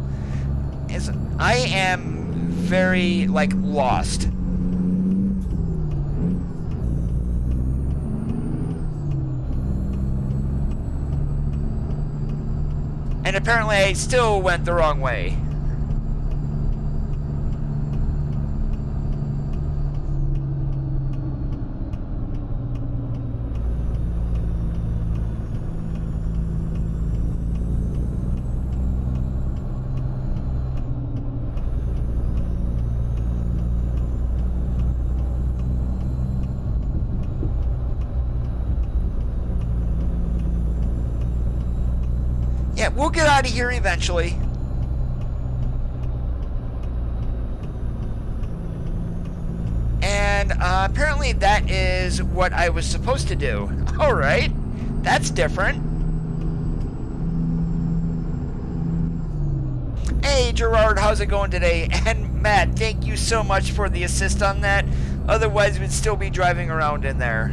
am very, like, lost. And apparently I still went the wrong way. Yeah, we'll get out of here eventually. And apparently that is what I was supposed to do. Alright, that's different. Hey Gerard, how's it going today? And Matt, thank you so much for the assist on that. Otherwise we'd still be driving around in there.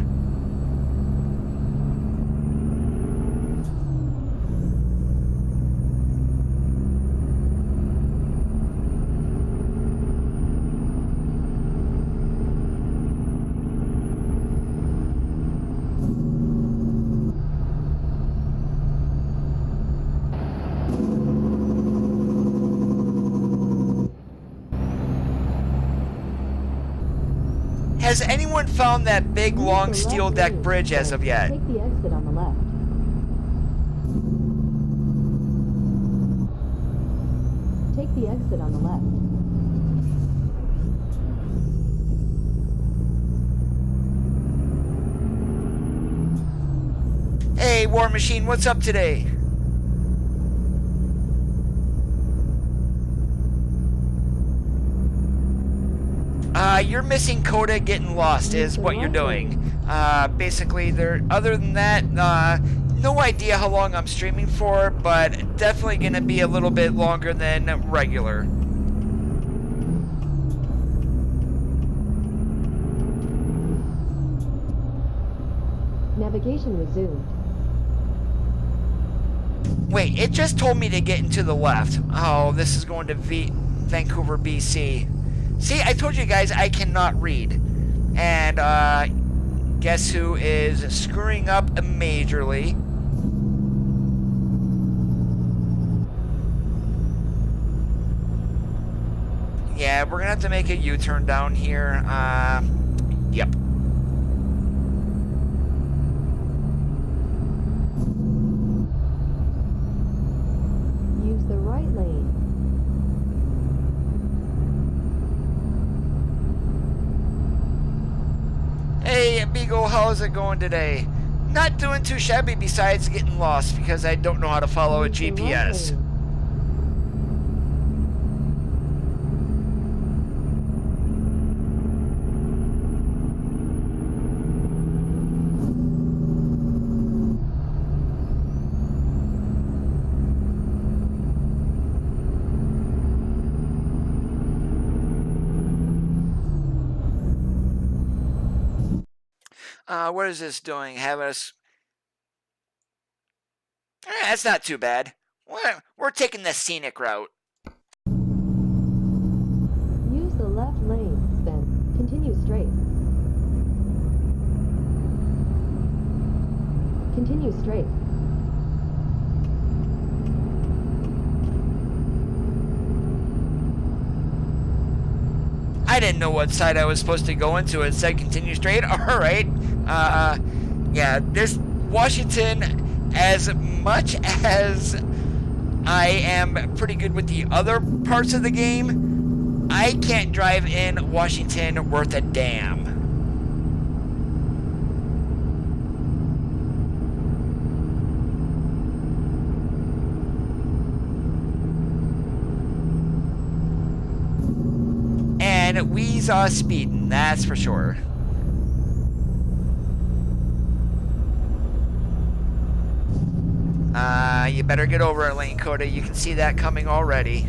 Has anyone found that big, long steel deck bridge as of yet? Take the exit on the left. Take the exit on the left. Hey, War Machine, what's up today? You're missing Coda getting lost is what you're doing. Basically, other than that, no idea how long I'm streaming for, but definitely going to be a little bit longer than regular. Navigation resumed. Wait, it just told me to get into the left. Oh, this is going to Vancouver, BC. See, I told you guys I cannot read. And, guess who is screwing up majorly? Yeah, we're gonna have to make a U-turn down here. Yep. Use the right lane. Hey, Amigo, how's it going today? Not doing too shabby besides getting lost because I don't know how to follow a Use the right GPS. lane. What is this doing? Having us... that's not too bad. We're taking the scenic route. Use the left lane, then continue straight. Continue straight. I didn't know what side I was supposed to go into. It said continue straight. All right. Yeah, this Washington, as much as I am pretty good with the other parts of the game, I can't drive in Washington worth a damn. And we's speeding, that's for sure. You better get over it, Lane Coda. You can see that coming already.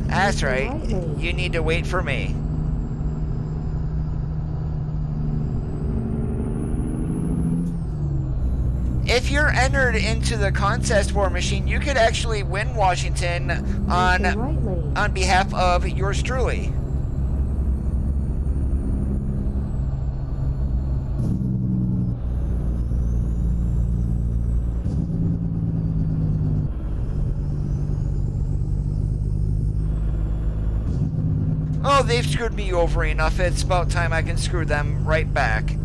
That's right. You need to wait for me. If you're entered into the contest war machine, you could actually win Washington on behalf of yours truly. Oh, they've screwed me over enough. It's about time I can screw them right back.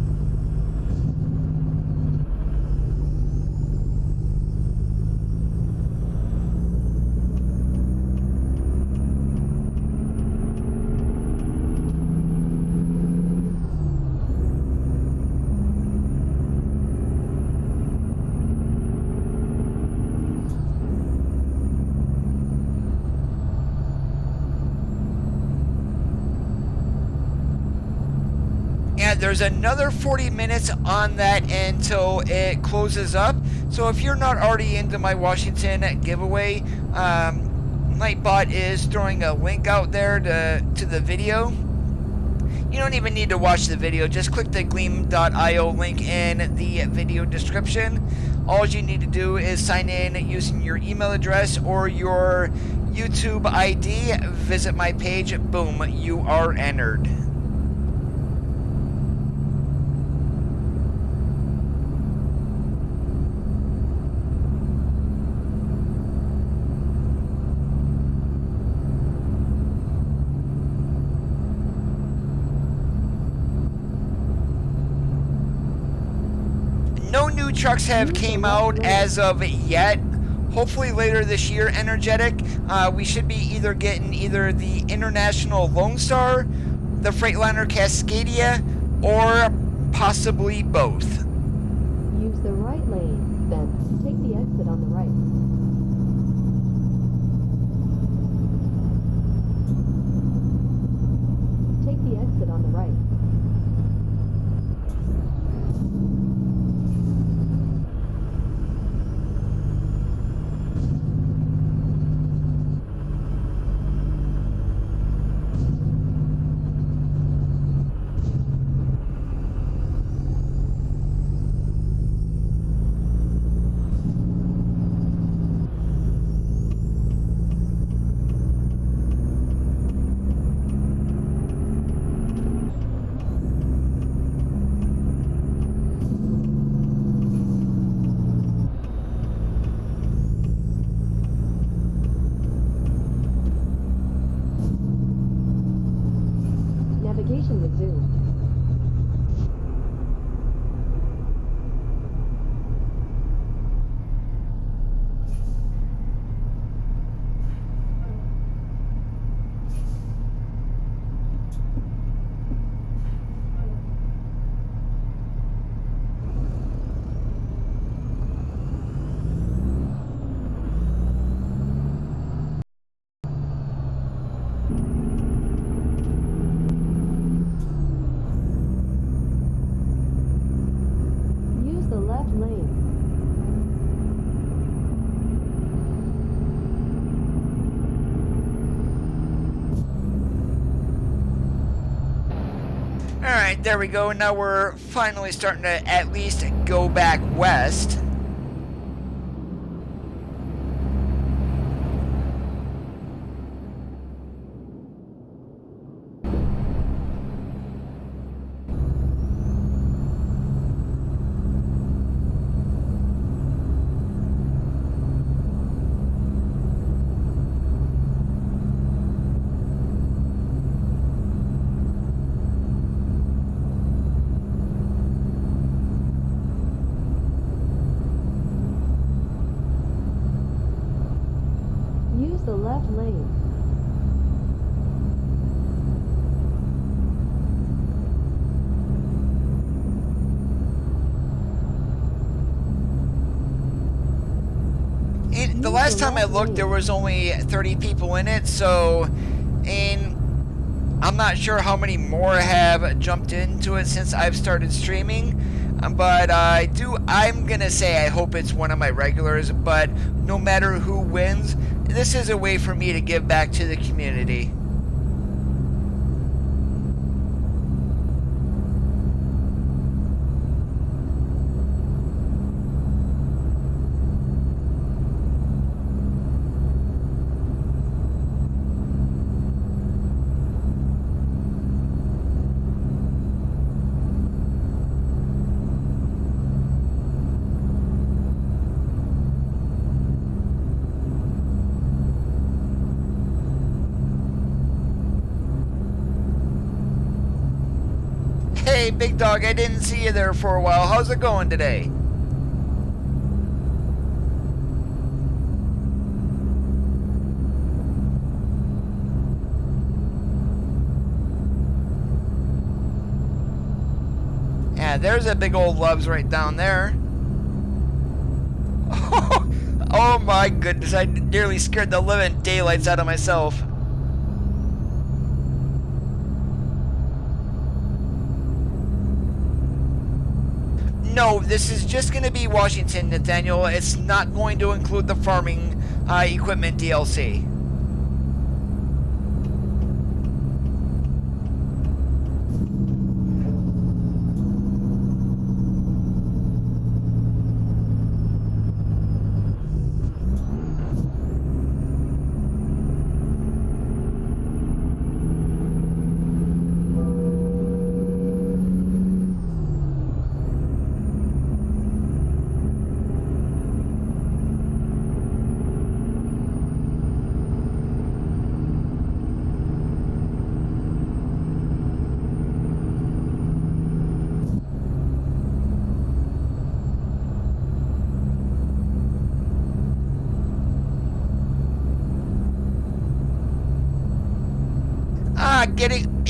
There's another 40 minutes on that until it closes up. So if you're not already into my Washington giveaway, Nightbot is throwing a link out there to the video. You don't even need to watch the video. Just click the gleam.io link in the video description. All you need to do is sign in using your email address or your YouTube ID. Visit my page. Boom, you are entered. No new trucks have came out as of yet. Hopefully later this year, Energetic, we should be either getting either the International Lone Star, the Freightliner Cascadia, or possibly both. Use the right lane, then take the exit on the right. Take the exit on the right. There we go. Now we're finally starting to at least go back west. Use the left lane. The last time I looked, there was only 30 people in it, so I'm not sure how many more have jumped into it since I've started streaming, but I'm gonna say I hope it's one of my regulars, but no matter who wins, this is a way for me to give back to the community. Hey, big dog, I didn't see you there for a while. How's it going today? Yeah, there's a big old Loves right down there. Oh my goodness, I nearly scared the living daylights out of myself. No, this is just going to be Washington, Nathaniel. It's not going to include the farming equipment DLC.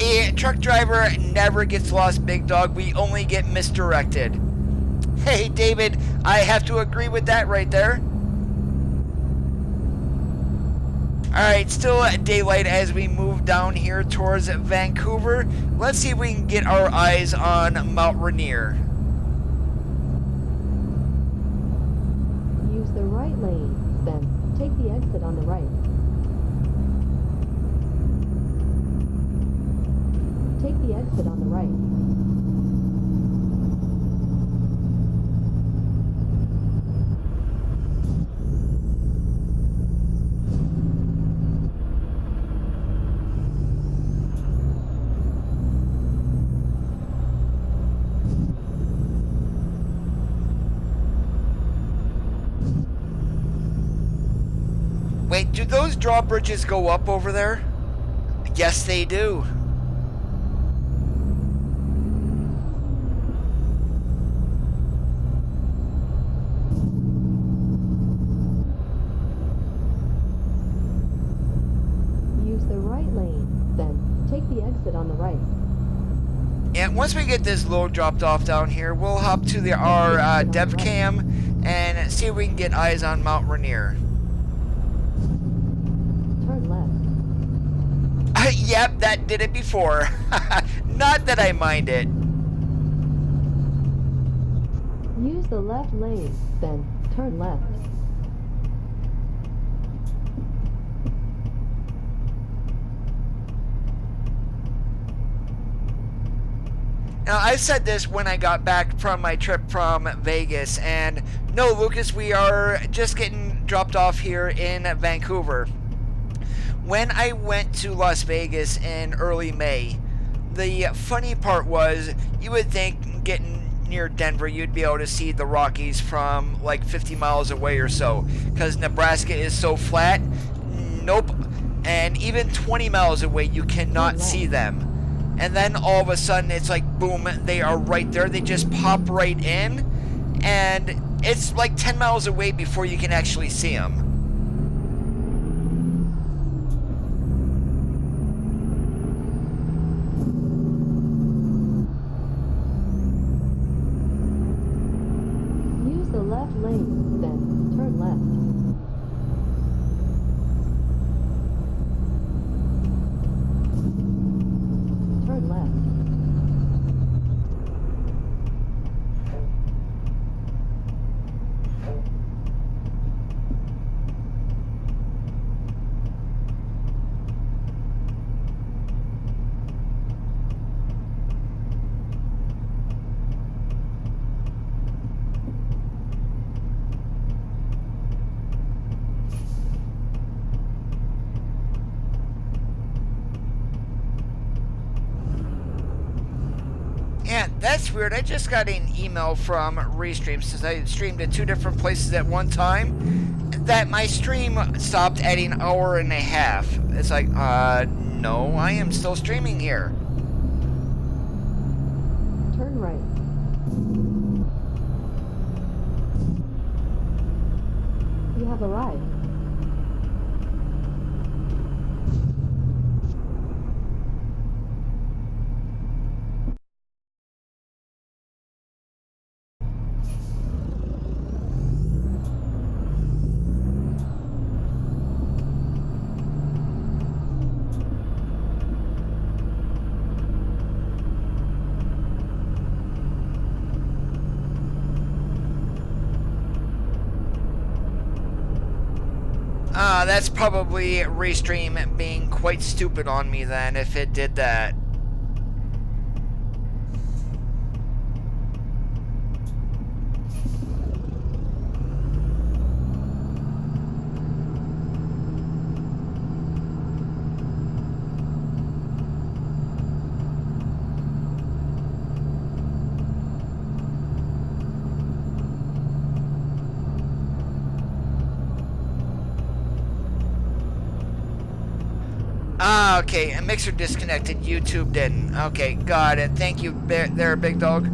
A truck driver never gets lost, big dog. We only get misdirected. Hey, David, I have to agree with that right there. Alright, still daylight as we move down here towards Vancouver. Let's see if we can get our eyes on Mount Rainier. Use the right lane, then take the exit on the right. Take the exit on the right. Wait, do those drawbridges go up over there? Yes, they do. On the right. And once we get this load dropped off down here, we'll hop to our dev cam and see if we can get eyes on Mount Rainier. Turn left. Yep, that did it before. Not that I mind it. Use the left lane, then turn left. Now, I said this when I got back from my trip from Vegas, and no, Lucas, we are just getting dropped off here in Vancouver. When I went to Las Vegas in early May, the funny part was you would think getting near Denver you'd be able to see the Rockies from like 50 miles away or so, because Nebraska is so flat. Nope. And even 20 miles away you cannot see them. And then all of a sudden it's like boom, they are right there. They just pop right in, and it's like 10 miles away before you can actually see them. Use the left lane, then turn left. Turn left. Yeah, that's weird. I just got an email from Restream since I streamed at 2 different places at one time that my stream stopped at an hour and a half. It's like, no, I am still streaming here. Turn right. You have arrived. That's probably Restream being quite stupid on me then, if it did that. Okay, a mixer disconnected, YouTube didn't. Okay, got it. Thank you there, big dog.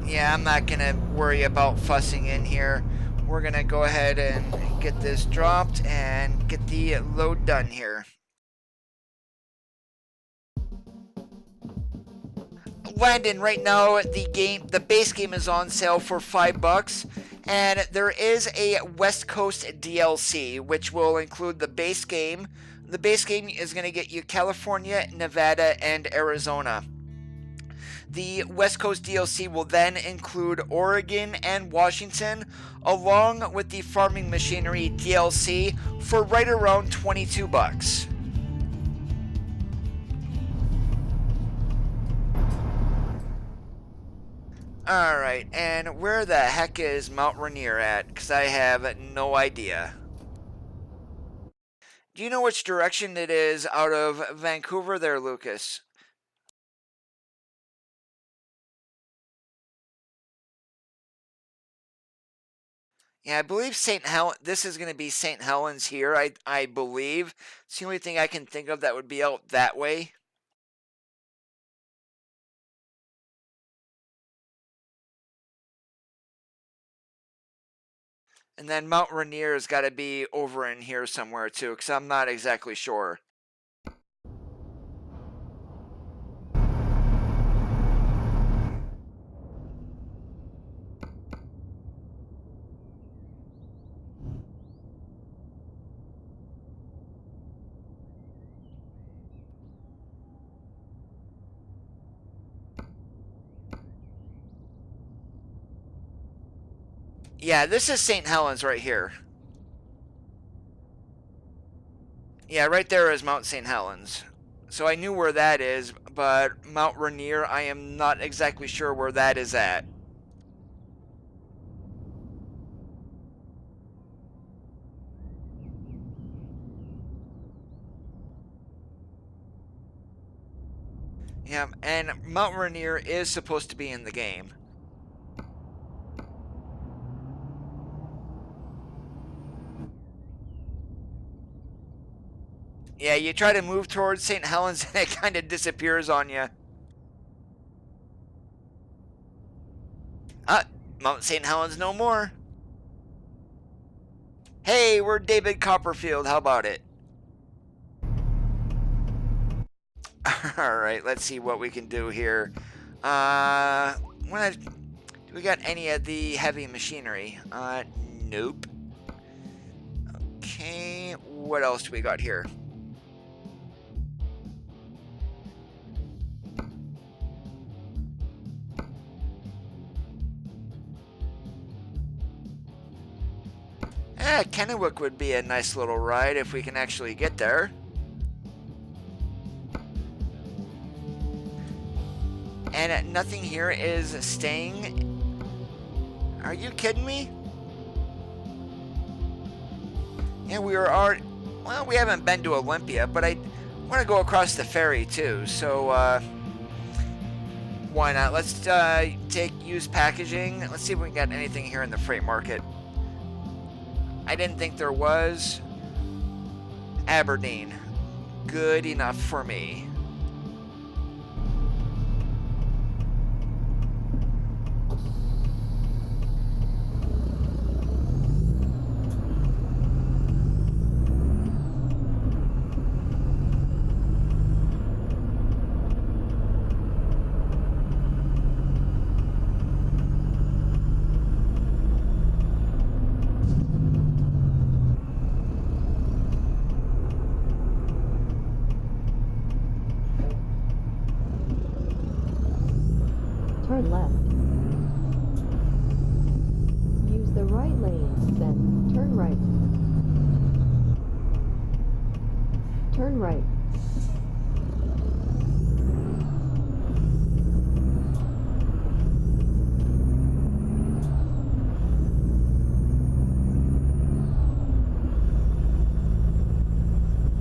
Yeah, I'm not gonna worry about fussing in here. We're gonna go ahead and get this dropped and get the load done here. Landon, right now the base game is on sale for $5, and there is a West Coast DLC which will include the base game. The base game is going to get you California, Nevada, and Arizona. The West Coast DLC will then include Oregon and Washington, along with the Farming Machinery DLC for right around $22. Alright, and where the heck is Mount Rainier at? Because I have no idea. Do you know which direction it is out of Vancouver there, Lucas? Yeah, I believe St. Helen. This is going to be St. Helens here, I believe. It's the only thing I can think of that would be out that way. And then Mount Rainier has got to be over in here somewhere too, because I'm not exactly sure. Yeah, this is St. Helens right here. Yeah, right there is Mount St. Helens. So I knew where that is, but Mount Rainier, I am not exactly sure where that is at. Yeah, and Mount Rainier is supposed to be in the game. Yeah, you try to move towards St. Helens and it kind of disappears on you. Mount St. Helens no more. Hey, we're David Copperfield. How about it? Alright, let's see what we can do here. Do we got any of the heavy machinery? Nope. Okay, what else do we got here? Kennewick would be a nice little ride if we can actually get there. And nothing here is staying. Are you kidding me? Yeah, we were already. Well, we haven't been to Olympia, but I want to go across the ferry too. So why not? Let's take used packaging. Let's see if we can get anything here in the freight market. I didn't think there was. Aberdeen. Good enough for me. Turn left. Use the right lane, then turn right. Turn right.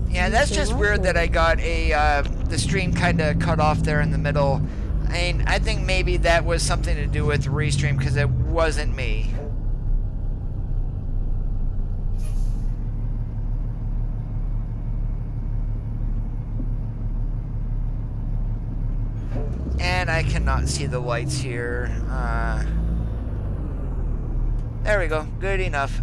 Yeah, that's just weird that I got the stream kind of cut off there in the middle. I mean, I think maybe that was something to do with Restream because it wasn't me. And I cannot see the lights here. There we go. Good enough.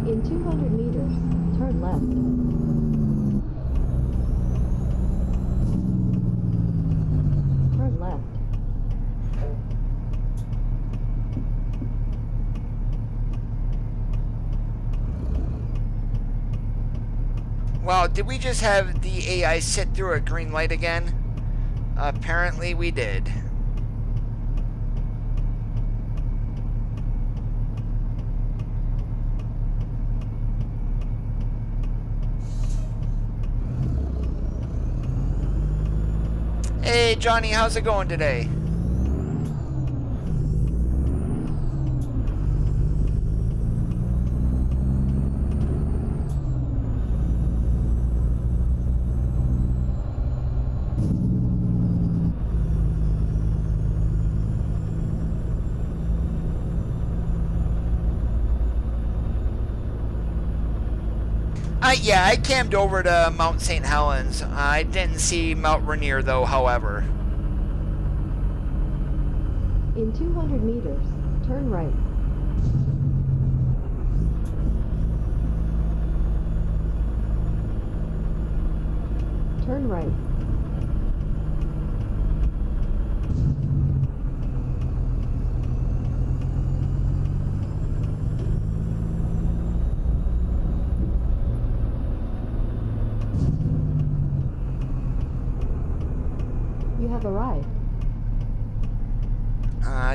In 200 meters, turn left. Turn left. Wow, did we just have the AI sit through a green light again? Apparently we did. Hey Johnny, how's it going today? Yeah, I camped over to Mount St. Helens. I didn't see Mount Rainier though, however. In 200 meters, turn right. Turn right. have arrived.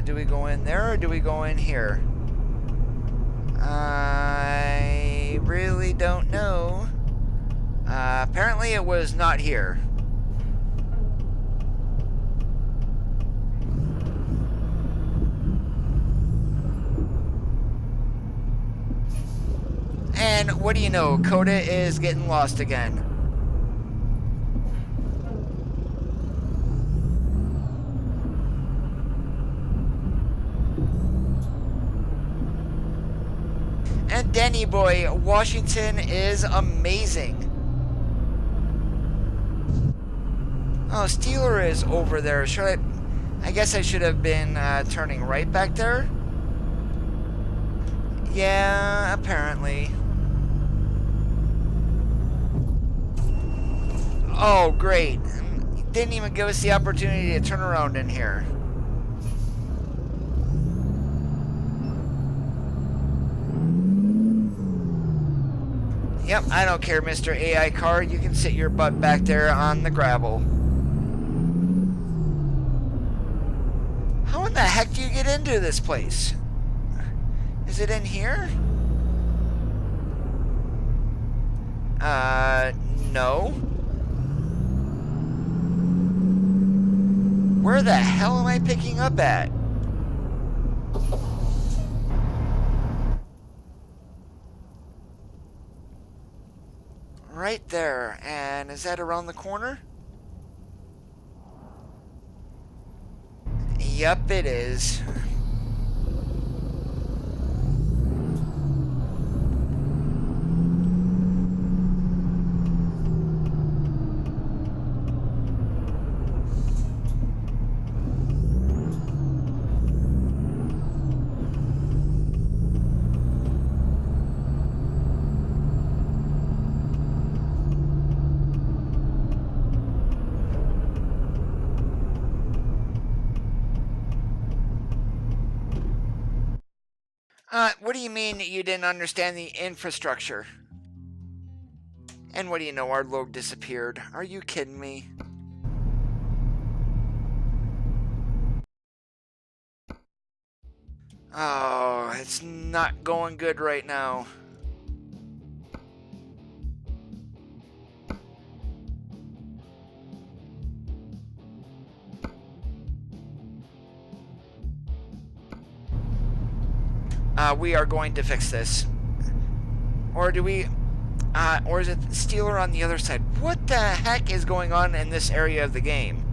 Do we go in there or do we go in here? I really don't know. Apparently it was not here. And what do you know? Coda is getting lost again. And Danny boy, Washington is amazing. Oh, Steeler is over there. Should I guess I should have been turning right back there. Yeah, apparently. Oh, great. Didn't even give us the opportunity to turn around in here. Yep, I don't care, Mr. AI car. You can sit your butt back there on the gravel. How in the heck do you get into this place? Is it in here? No. Where the hell am I picking up at? Right there. And is that around the corner? Yup, it is. What do you mean you didn't understand the infrastructure? And what do you know, our load disappeared. Are you kidding me? Oh, it's not going good right now. We are going to fix this. Or do we... or is it Steeler on the other side? What the heck is going on in this area of the game?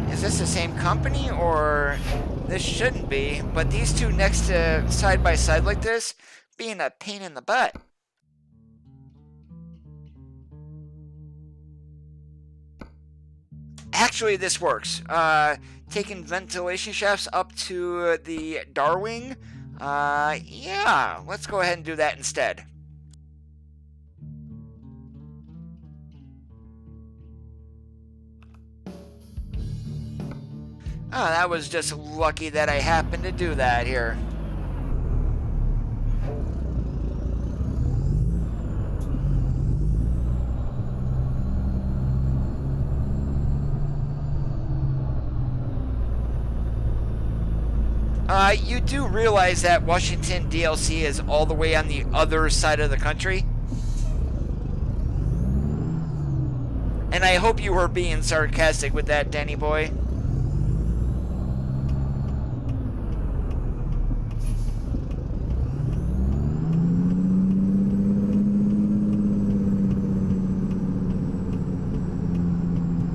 Is this the same company, or this shouldn't be, but these two next to side by side like this being a pain in the butt. Actually, this works. Taking ventilation shafts up to the Darwing. Yeah, let's go ahead and do that instead. Oh, that was just lucky that I happened to do that here. You do realize that Washington DLC is all the way on the other side of the country? And I hope you were being sarcastic with that, Danny boy.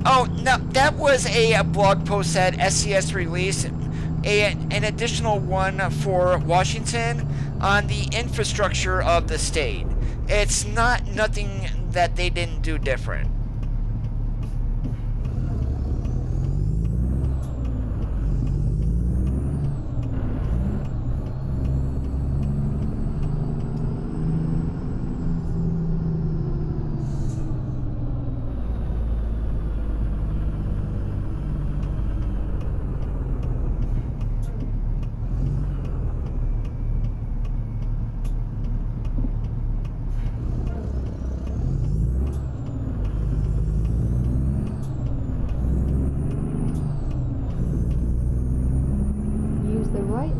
Oh, no, that was a blog post that SCS released, an additional one for Washington on the infrastructure of the state. It's not nothing that they didn't do different.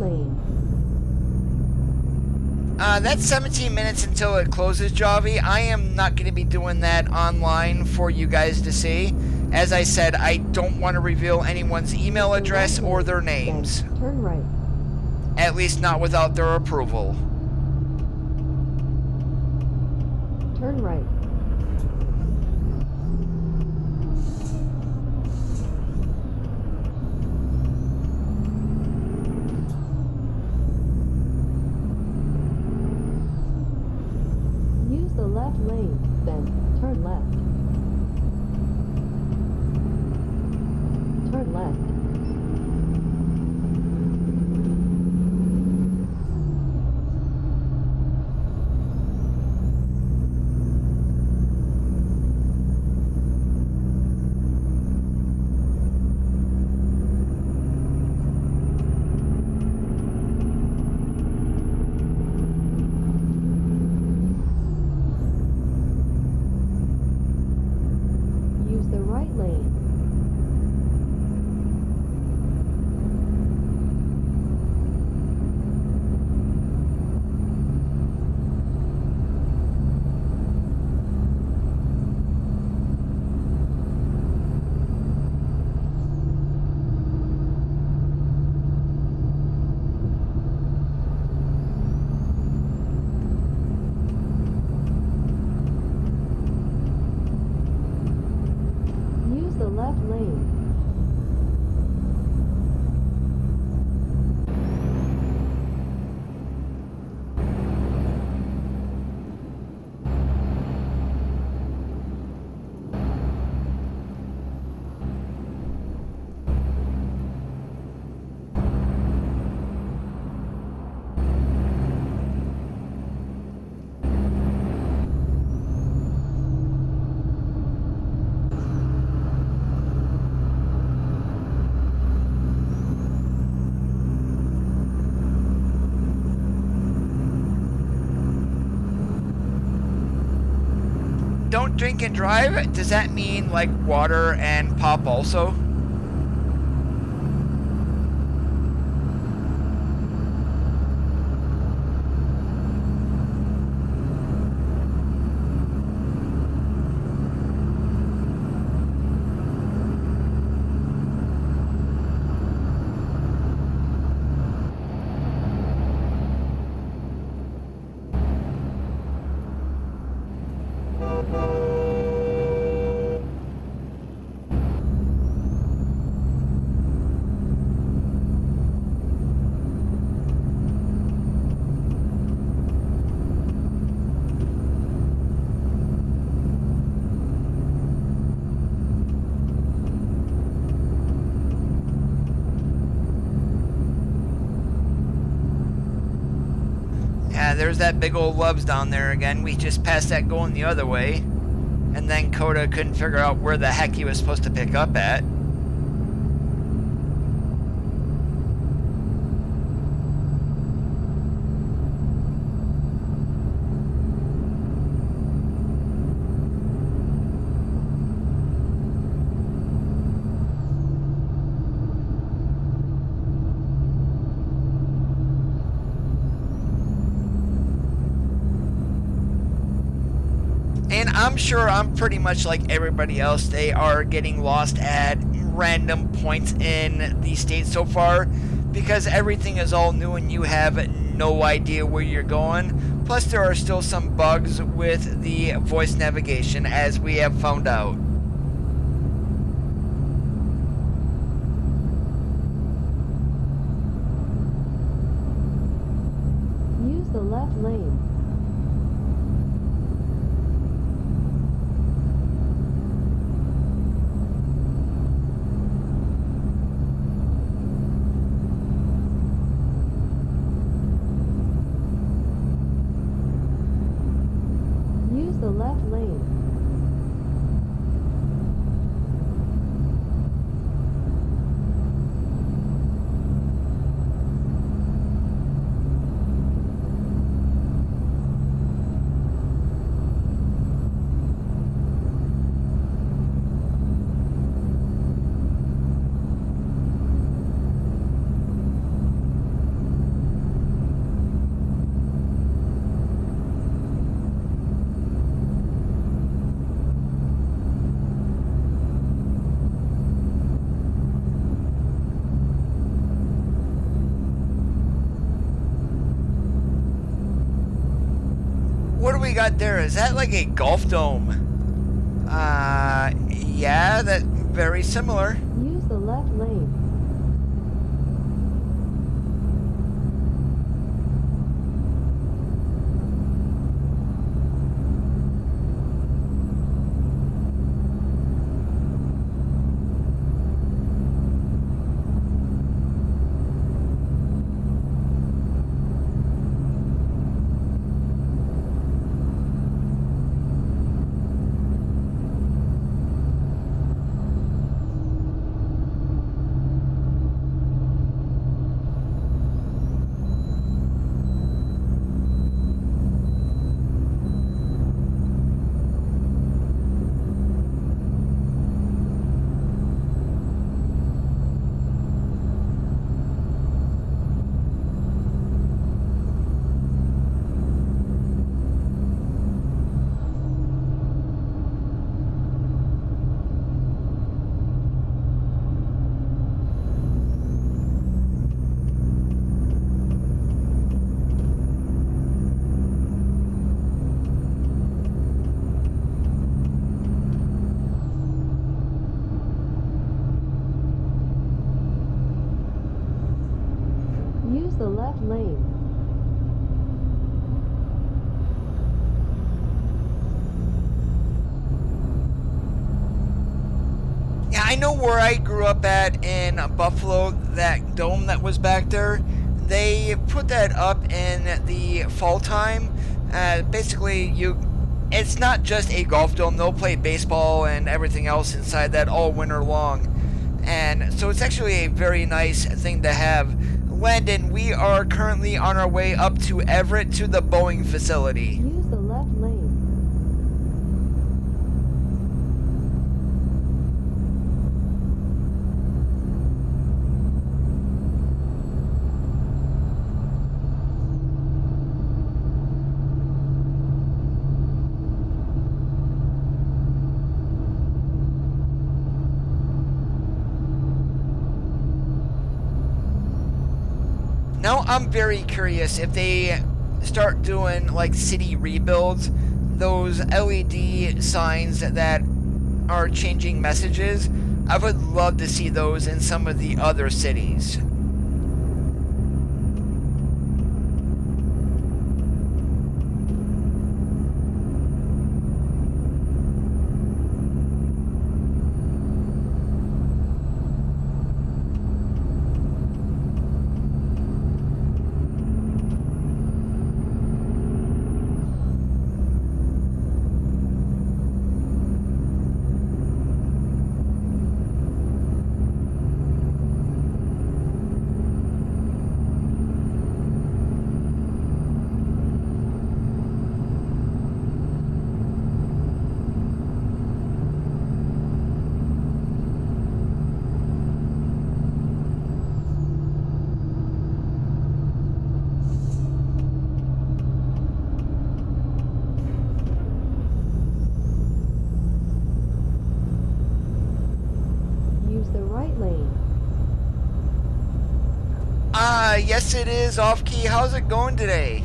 lane. That's 17 minutes until it closes, Javi. I am not going to be doing that online for you guys to see. As I said, I don't want to reveal anyone's email address or their names. Then turn right. At least not without their approval. Turn right. Use the left lane, then turn left. Turn left. Use the right lane. Use the left lane. Don't drink and drive? Does that mean like water and pop also? Yeah, there's that big old Loves down there again. We just passed that going the other way. And then Coda couldn't figure out where the heck he was supposed to pick up at. And I'm sure I'm pretty much like everybody else. They are getting lost at random points in the state so far because everything is all new and you have no idea where you're going. Plus, there are still some bugs with the voice navigation, as we have found out. Use the left lane. Use the left lane. we got there? Is that like a golf dome? Yeah, that very similar. Use the left lane. Use the left lane. Yeah, I know where I grew up at in Buffalo, that dome that was back there. They put that up in the fall time. Basically, it's not just a golf dome. They'll play baseball and everything else inside that all winter long. And so it's actually a very nice thing to have. Landon, we are currently on our way up to Everett to the Boeing facility. Use the left lane. Now I'm very curious if they start doing like city rebuilds, those LED signs that are changing messages. I would love to see those in some of the other cities. Use the right lane. Yes it is, Off Key. How's it going today?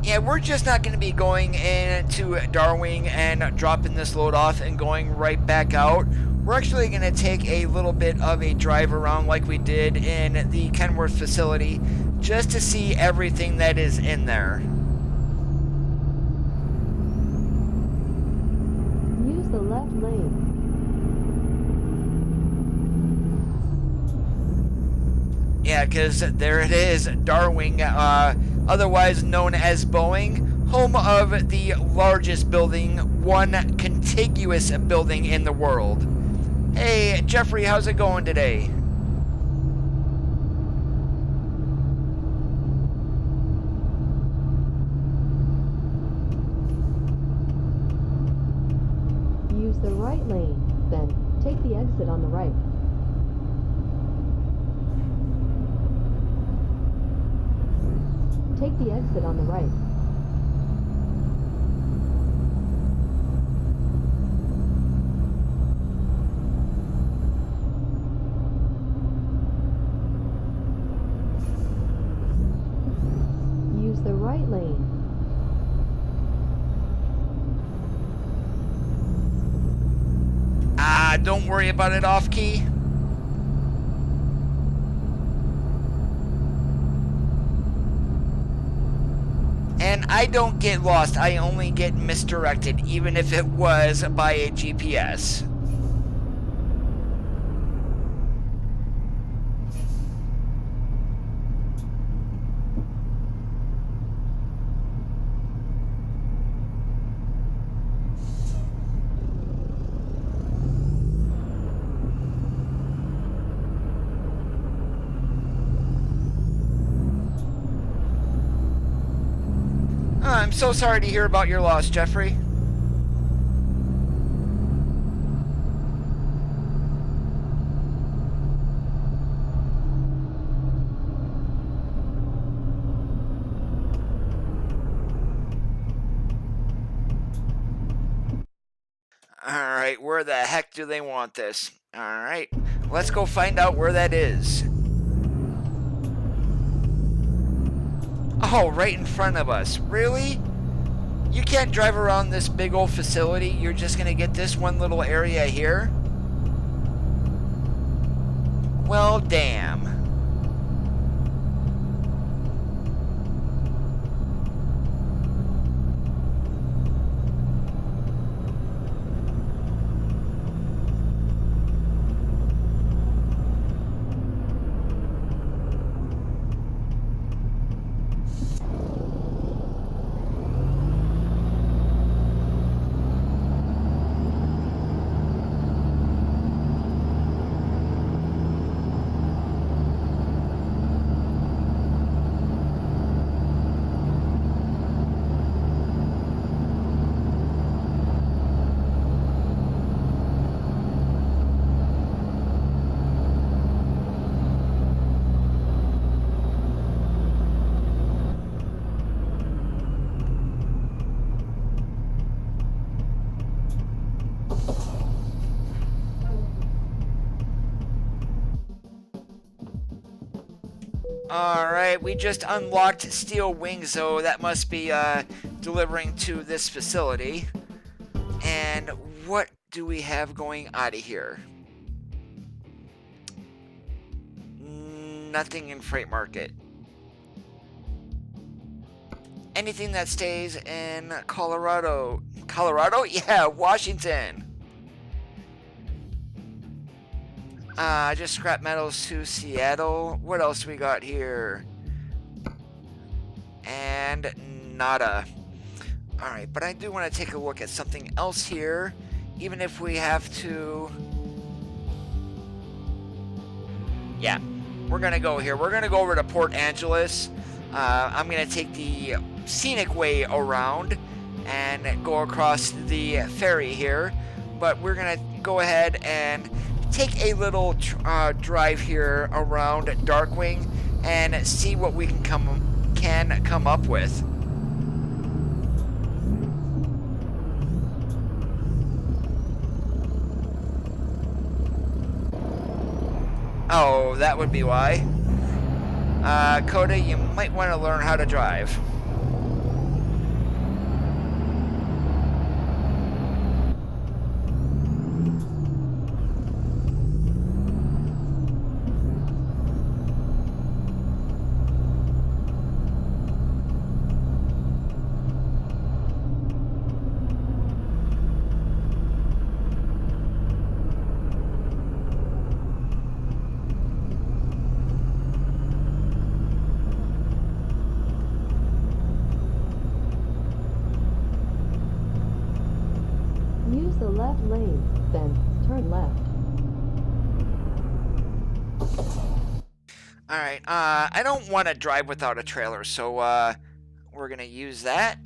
Yeah, we're just not going to be going into Darwin and dropping this load off and going right back out. We're actually going to take a little bit of a drive around like we did in the Kenworth facility just to see everything that is in there. Use the left lane. Yeah, because there it is, Darwin, otherwise known as Boeing, home of the largest building, one contiguous building in the world. Hey, Jeffrey, how's it going today? Use the right lane. take the exit on the right. Use the right lane. Don't worry about it, off key. And I don't get lost, I only get misdirected, even if it was by a GPS. I'm so sorry to hear about your loss, Jeffrey. Alright, where the heck do they want this? Alright, let's go find out where that is. Oh, right in front of us. Really? You can't drive around this big old facility. You're just gonna get this one little area here? Well, damn. Alright, we just unlocked steel wings, so that must be delivering to this facility. And what do we have going out of here? Nothing in freight market. Anything that stays in Colorado. Colorado? Yeah, Washington. Just scrap metals to Seattle. What else we got here? And nada. Alright, but I do want to take a look at something else here. Even if we have to... Yeah, we're going to go here. We're going to go over to Port Angeles. I'm going to take the scenic way around and go across the ferry here. But we're going to go ahead and take a little drive here around Darkwing and see what we can come up with. Oh, that would be why. Coda, you might want to learn how to drive. The left lane, then turn left. Alright, I don't want to drive without a trailer, so we're gonna use that.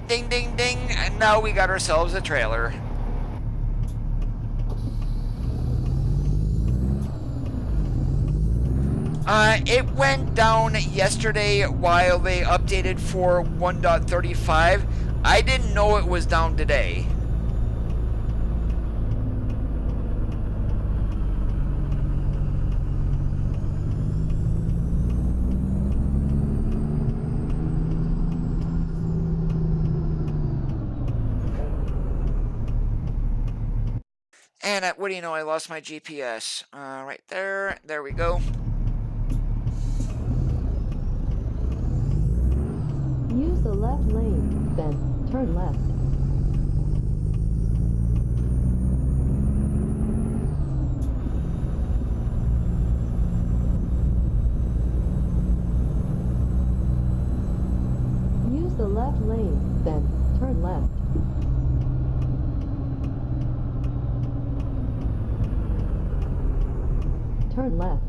Ding ding ding, and now we got ourselves a trailer. It went down yesterday while they updated for 1.35. I didn't know it was down today. And what do you know, I lost my GPS. Right there. There we go. Use the left lane, then turn left. Use the left lane, then turn left. Turn left.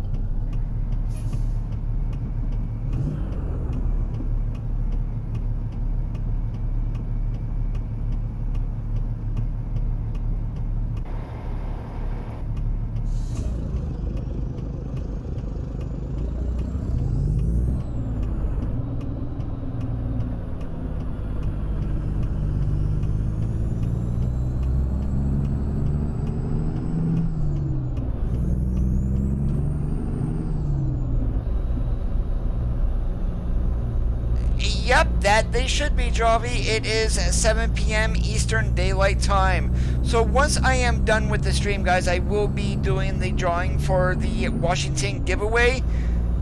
Yep, that they should be, Javi. It is 7 p.m. Eastern Daylight Time. So once I am done with the stream, guys, I will be doing the drawing for the Washington giveaway.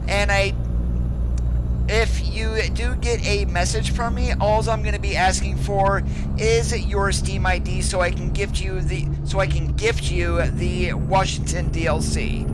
And if you do get a message from me, all I'm going to be asking for is your Steam ID so I can gift you the Washington DLC.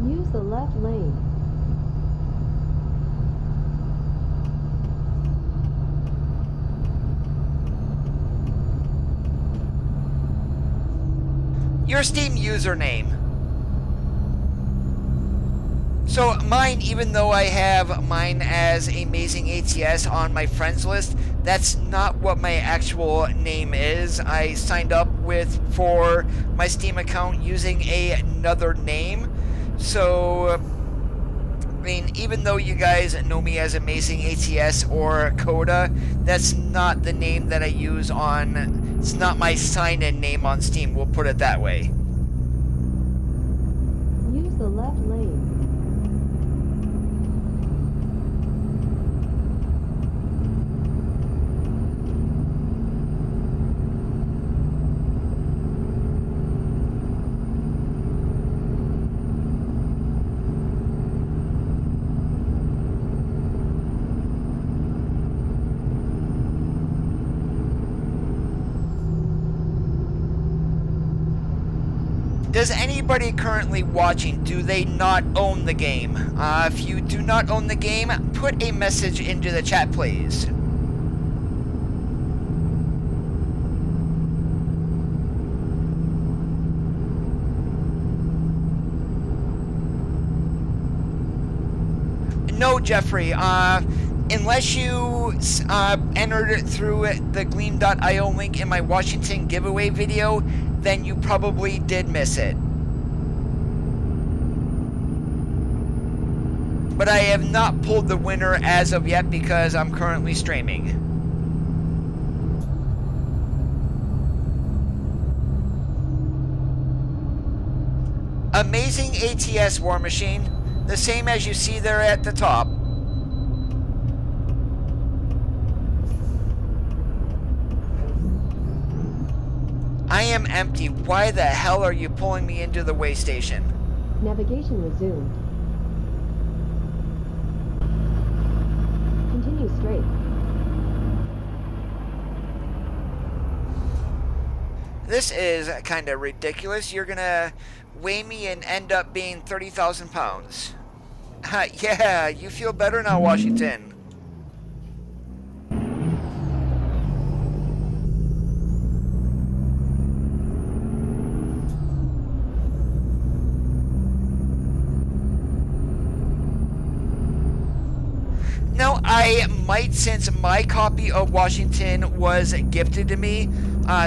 Use the left lane. Your Steam username. So mine, even though I have mine as Amazing ATS on my friends list, that's not what my actual name is. I signed up for my Steam account using another name. So, I mean, even though you guys know me as Amazing ATS or Coda, that's not the name that I use on, it's not my sign-in name on Steam, we'll put it that way. Use the left lane. Does anybody currently watching, do they not own the game? If you do not own the game, put a message into the chat, please. No, Jeffrey. Unless you entered it through the Gleam.io link in my Washington giveaway video, then you probably did miss it. But I have not pulled the winner as of yet because I'm currently streaming. Amazing ATS War Machine, the same as you see there at the top. I am empty. Why the hell are you pulling me into the way station? Navigation resumed. Continue straight. This is kind of ridiculous. You're gonna weigh me and end up being 30,000 pounds. Yeah, you feel better now, Washington. No, I might, since my copy of Washington was gifted to me.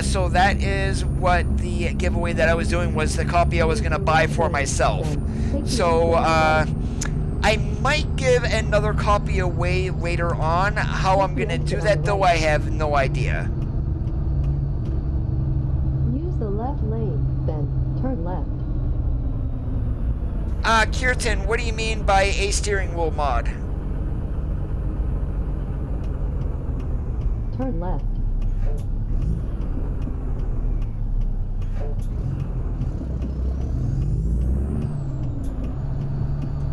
So that is what the giveaway that I was doing was the copy I was going to buy for myself. So I might give another copy away later on. How I'm going to do that, though, I have no idea. Use the left lane, then turn left. Kirtan, what do you mean by a steering wheel mod? Turn left.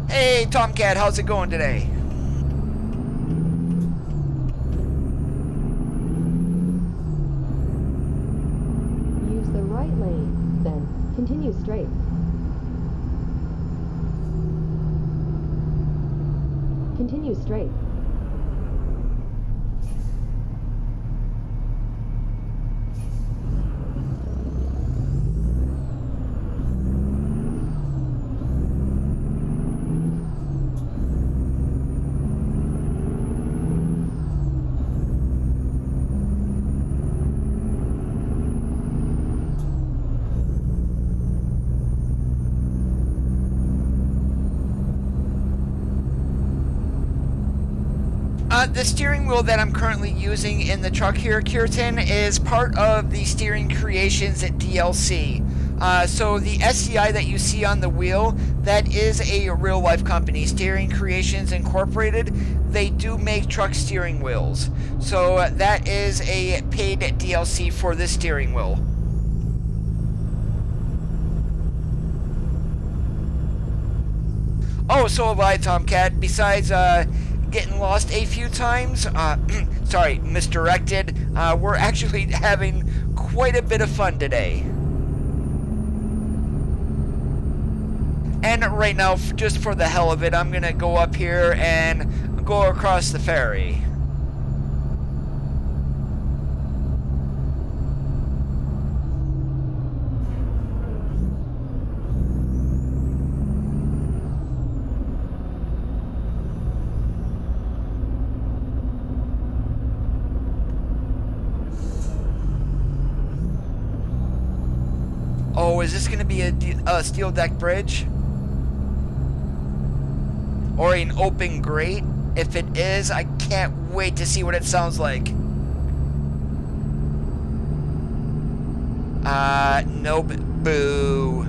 Hey, Tomcat, how's it going today? Use the right lane, then continue straight. Continue straight. The steering wheel that I'm currently using in the truck here, Kirtan, is part of the Steering Creations DLC. So the SCI that you see on the wheel, that is a real-life company, Steering Creations Incorporated. They do make truck steering wheels. So that is a paid DLC for this steering wheel. Oh, so have I, Tomcat. Besides getting lost a few times, sorry, misdirected, we're actually having quite a bit of fun today. And right now, just for the hell of it, I'm gonna go up here and go across the ferry. Oh, is this going to be a steel deck bridge? Or an open grate? If it is, I can't wait to see what it sounds like. Nope. Boo.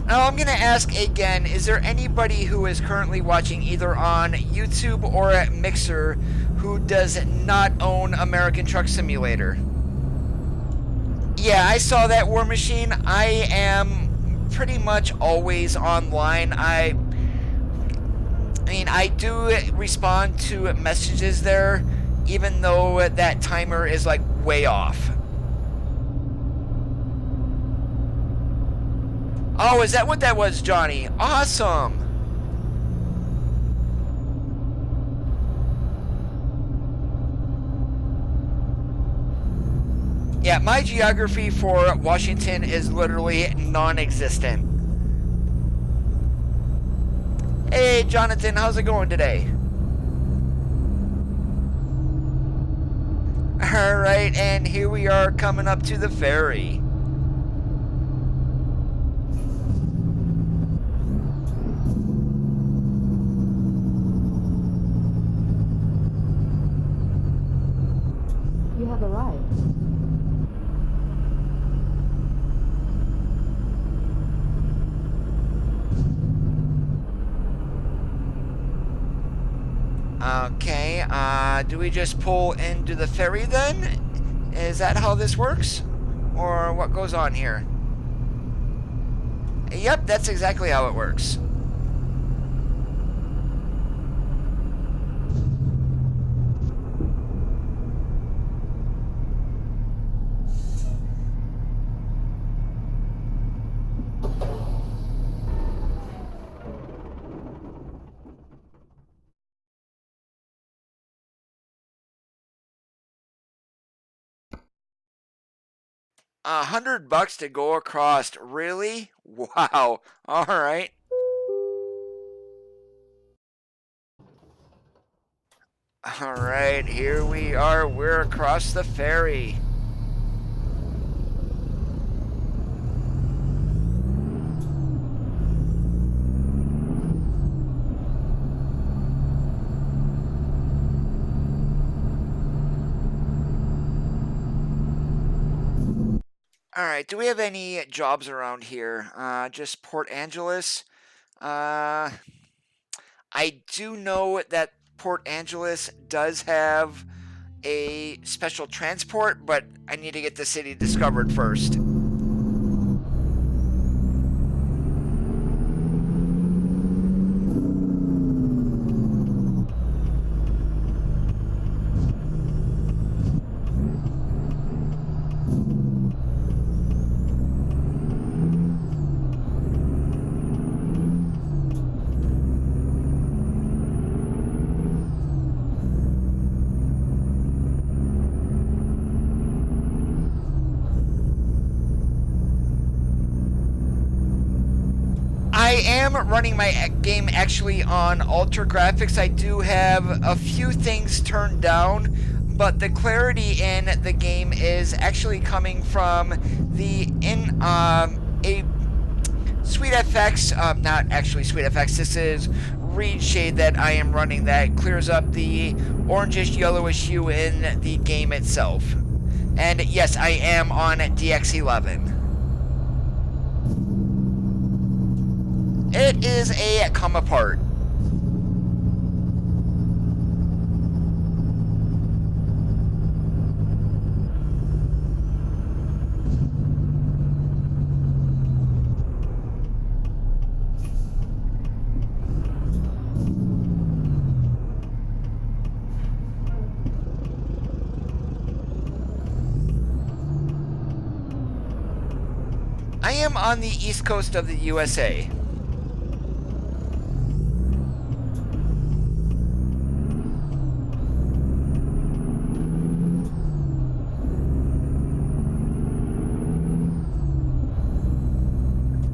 Now I'm going to ask again, is there anybody who is currently watching either on YouTube or at Mixer who does not own American Truck Simulator? Yeah, I saw that, War Machine. I am pretty much always online. I mean, I do respond to messages there, even though that timer is like way off. Oh, is that what that was, Johnny? Awesome! Yeah, my geography for Washington is literally non-existent. Hey, Jonathan, how's it going today? Alright, and here we are coming up to the ferry. You have arrived. Okay, do we just pull into the ferry then? Is that how this works? Or what goes on here? Yep, that's exactly how it works. $100 to go across. Really? Wow. All right. All right, here we are. We're across the ferry. All right, do we have any jobs around here? Just Port Angeles. Uh, I do know that Port Angeles does have a special transport, but I need to get the city discovered first. I am running my game actually on ultra graphics. I do have a few things turned down, but the clarity in the game is actually coming from the a SweetFX, not actually SweetFX. This is Reed Shade that I am running that clears up the orangish yellowish hue in the game itself. And yes, I am on DX11. It is a come apart. I am on the east coast of the USA.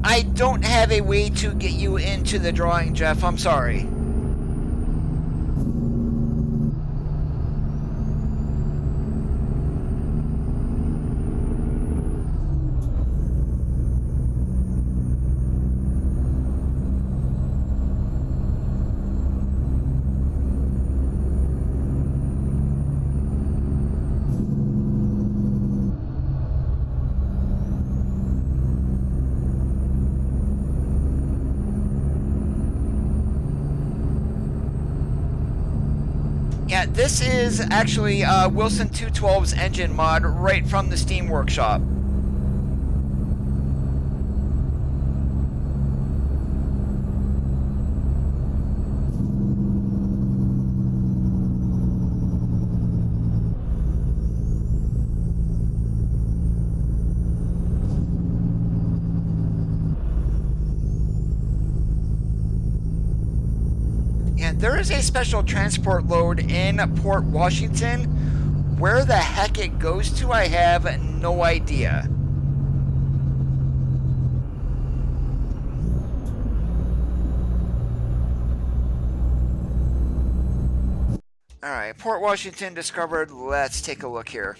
I don't have a way to get you into the drawing, Jeff. I'm sorry. Yeah, this is actually Wilson 212's engine mod right from the Steam Workshop. There is a special transport load in Port Washington. Where the heck it goes to, I have no idea. Alright, Port Washington discovered. Let's take a look here.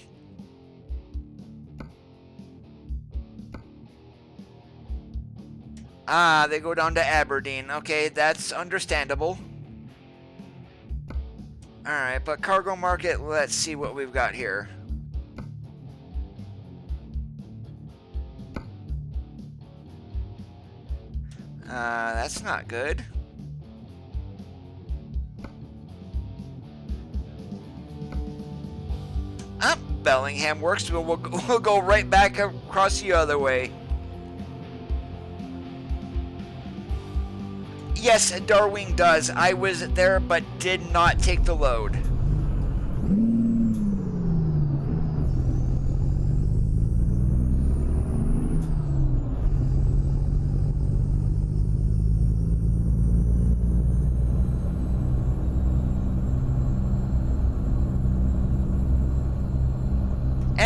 Ah, they go down to Aberdeen. Okay, that's understandable. Alright, but cargo market, let's see what we've got here. That's not good. Bellingham works, but we'll go right back across the other way. Yes, Darwin does. I was there, but did not take the load.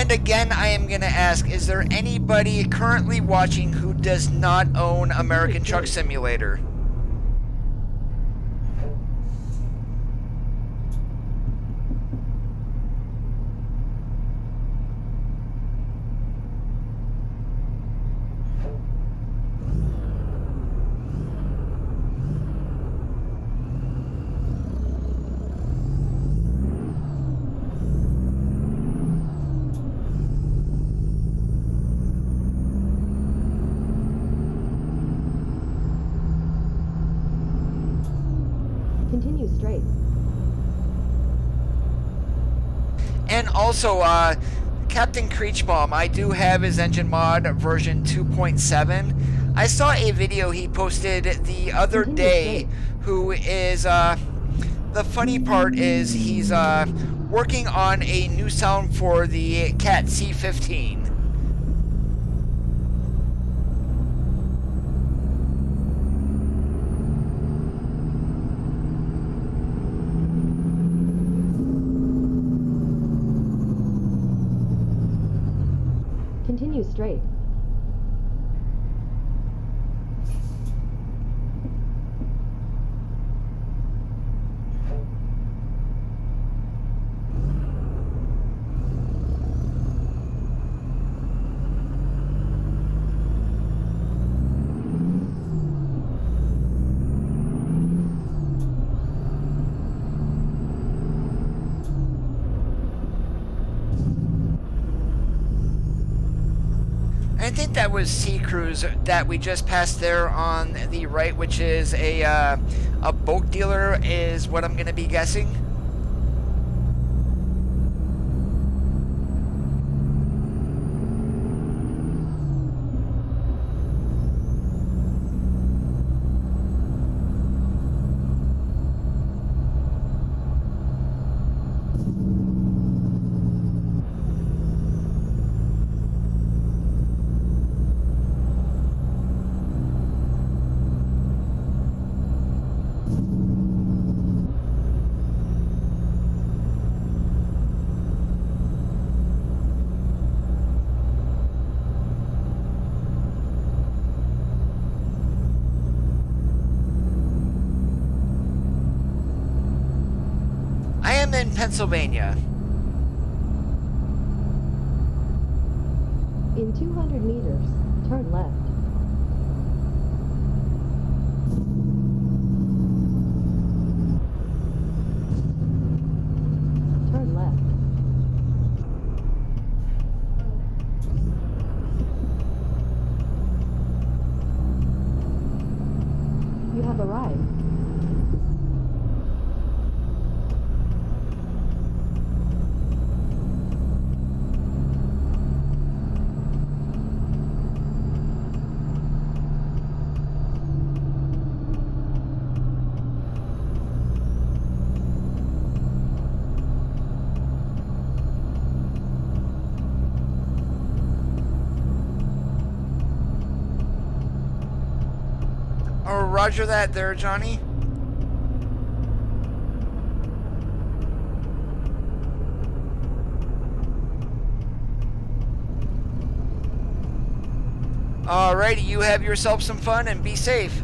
And again, I am going to ask, is there anybody currently watching who does not own American Truck Simulator? Continue straight. And also, Captain Creechbomb, I do have his engine mod version 2.7. I saw a video he posted the other day, who is, the funny part is he's working on a new sound for the Cat C15. Continue straight. I think that was Sea Cruise that we just passed there on the right, which is a boat dealer, is what I'm going to be guessing. I am in Pennsylvania. In 200 meters, turn left. Turn left. You have arrived. Oh, roger that there, Johnny. Alrighty, you have yourself some fun and be safe.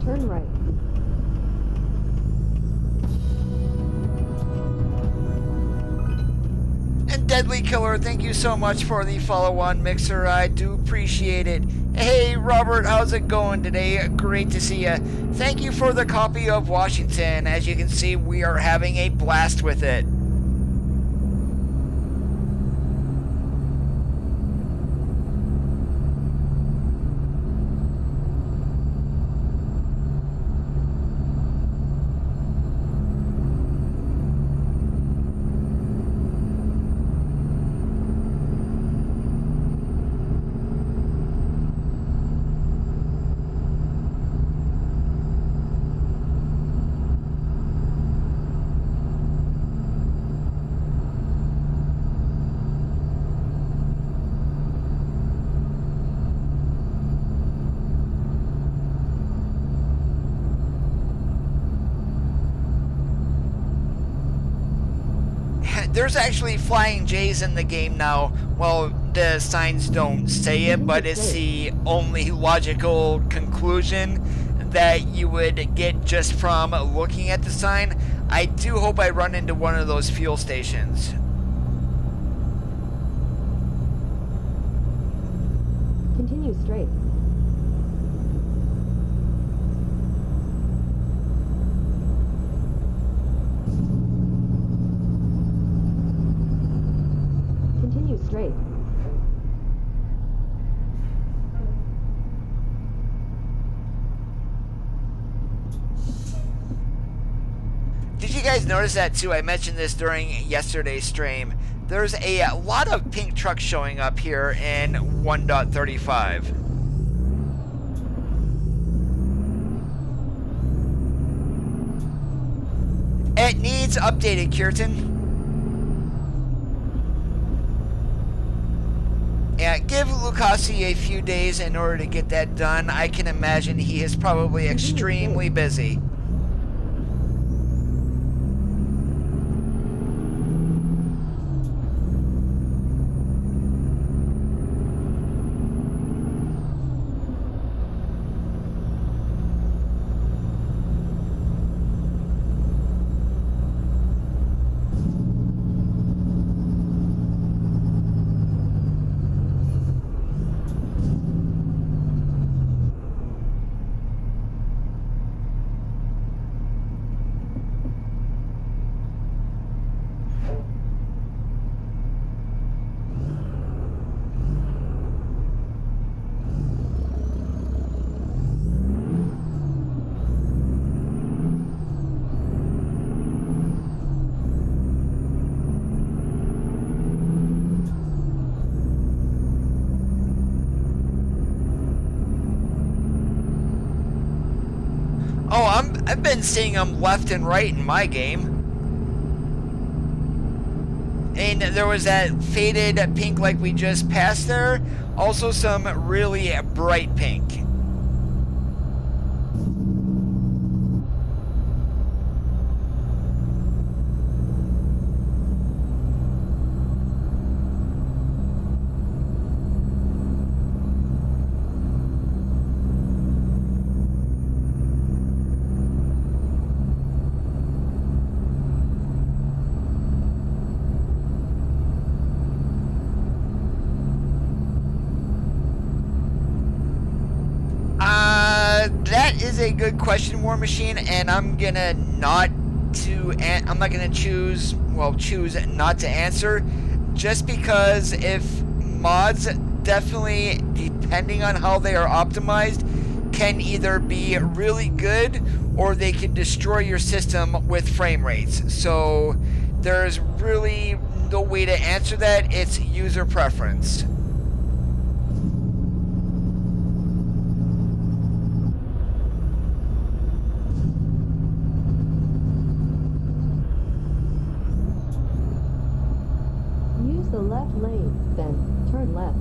turn right. And Deadly Killer, thank you so much for the follow on Mixer. I do appreciate it. Hey Robert, how's it going today? Great to see you. Thank you for the copy of Washington. As you can see, we are having a blast with it. There's actually flying J's in the game now. Well, the signs don't say it, but it's the only logical conclusion that you would get just from looking at the sign. I do hope I run into one of those fuel stations. Continue straight. Continue straight. Did you guys notice that too? I mentioned this during yesterday's stream. There's a lot of pink trucks showing up here in 1.35. It needs updated, Kirtan. Yeah, give Lucasi a few days in order to get that done. I can imagine he is probably extremely busy. Oh, I've been seeing them left and right in my game. And there was that faded pink like we just passed there. Also some really bright pink. That is a good question, War Machine, and I'm gonna I'm not gonna choose not to answer, just because if mods, definitely depending on how they are optimized, can either be really good or they can destroy your system with frame rates. So there's really no way to answer that. It's user preference. The left lane, then turn left.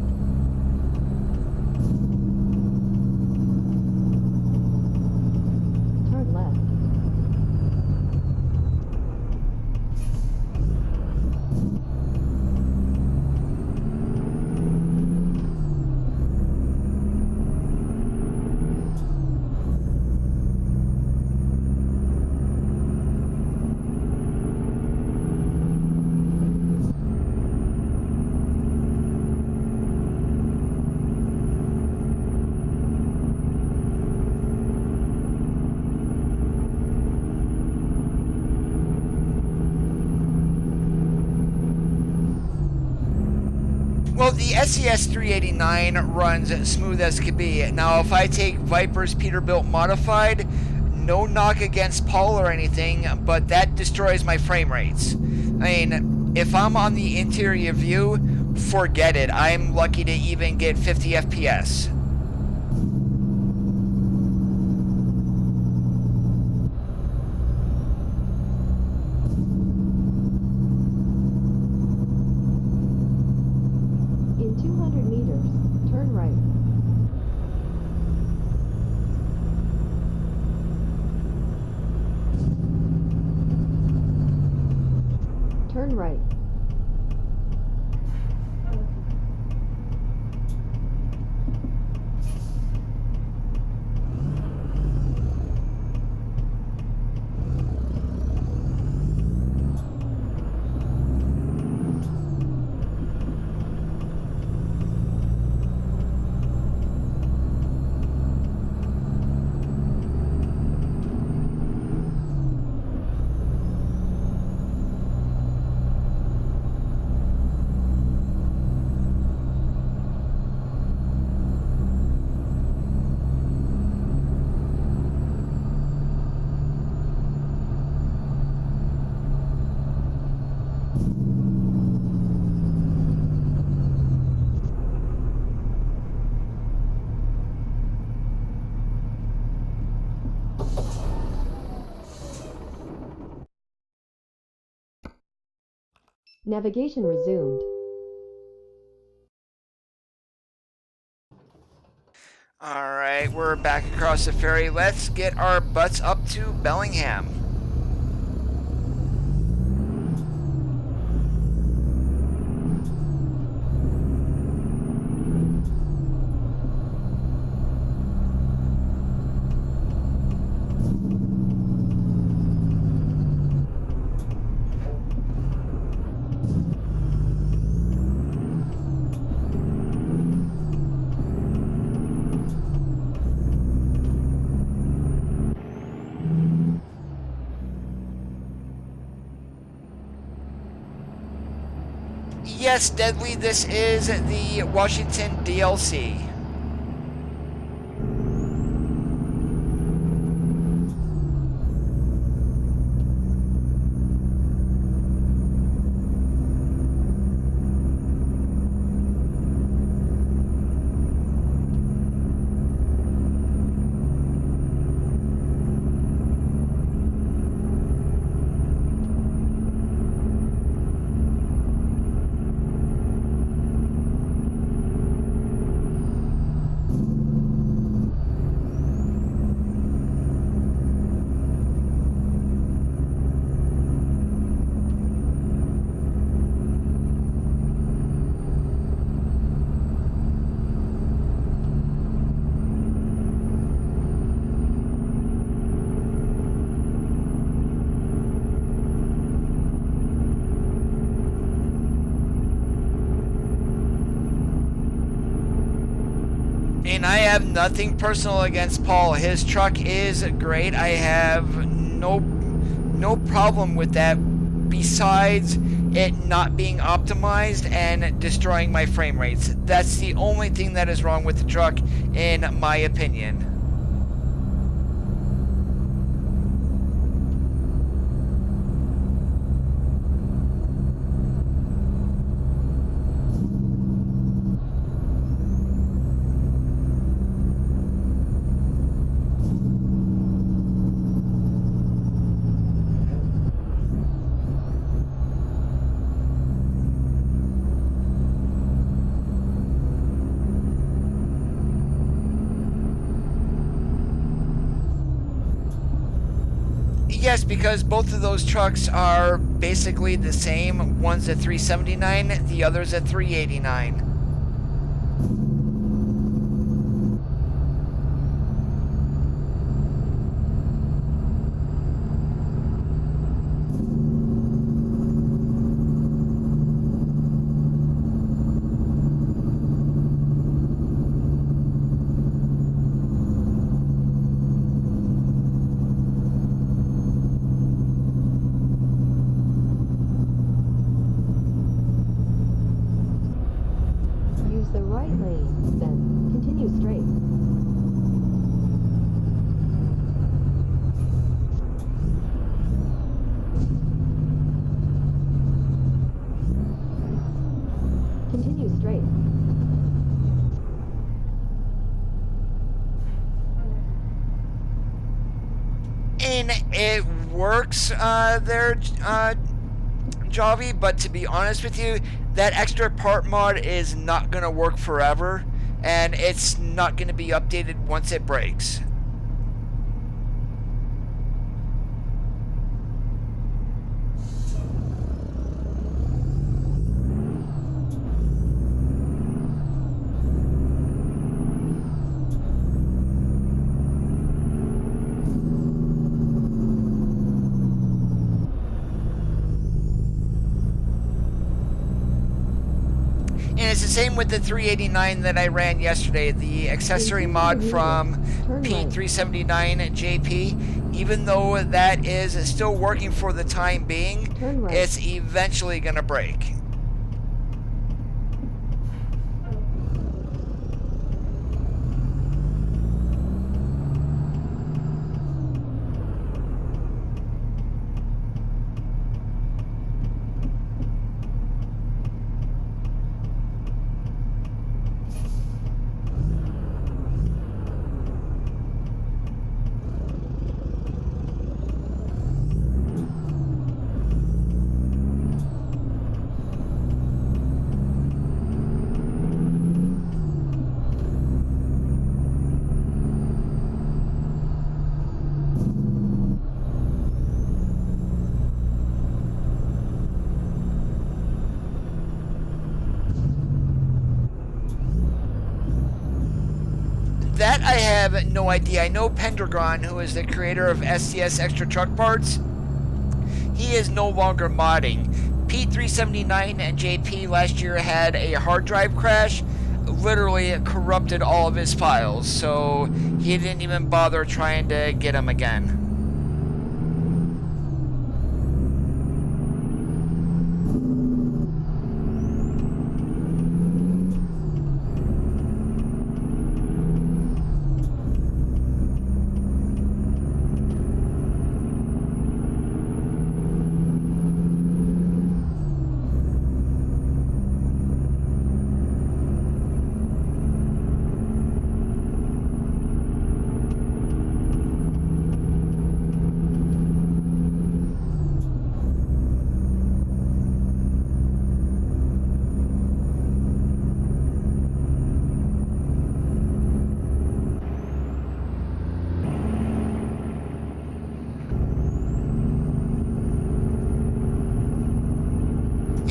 Turn left. the SES 389 runs smooth as could be. Now, if I take Viper's Peterbilt modified, no knock against Paul or anything, but that destroys my frame rates. I mean, if I'm on the interior view, forget it. I'm lucky to even get 50 FPS. In 200 meters, turn right. Turn right. Navigation resumed. Alright, we're back across the ferry. Let's get our butts up to Bellingham. Yes, Deadly, this is the Washington DLC. And I have nothing personal against Paul. His truck is great. I have no problem with that, besides it not being optimized and destroying my frame rates. That's the only thing that is wrong with the truck, in my opinion. Yes, because both of those trucks are basically the same. One's a 379, the other's a 389. race. And it works there, Javi, but to be honest with you, that extra part mod is not going to work forever, and it's not going to be updated once it breaks. And it's the same with the 389 that I ran yesterday, the accessory mod from P379JP. Even though that is still working for the time being, it's eventually going to break. That I have no idea. I know Pendragon, who is the creator of STS Extra Truck Parts, he is no longer modding. P379JP last year had a hard drive crash, literally corrupted all of his files, so he didn't even bother trying to get them again.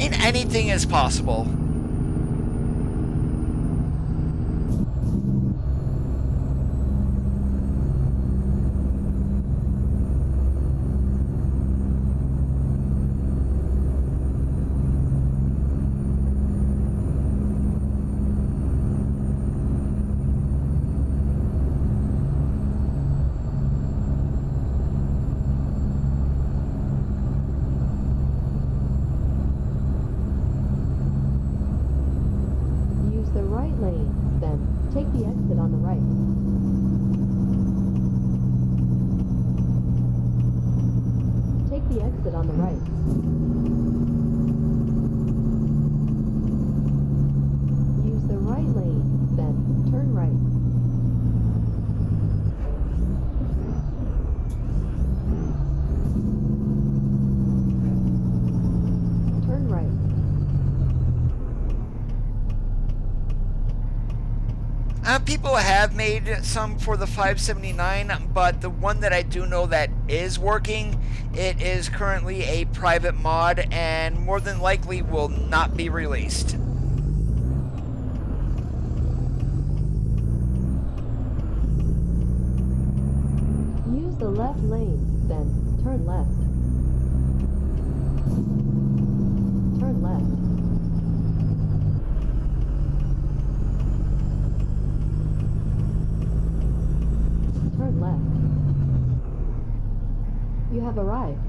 And anything is possible. Take the exit on the right. Take the exit on the right. Use the right lane, then turn right. Turn right. People have made some for the 579, but the one that I do know that is working, it is currently a private mod and more than likely will not be released. Use the left lane, then turn left. Turn left. Turn left. You have arrived.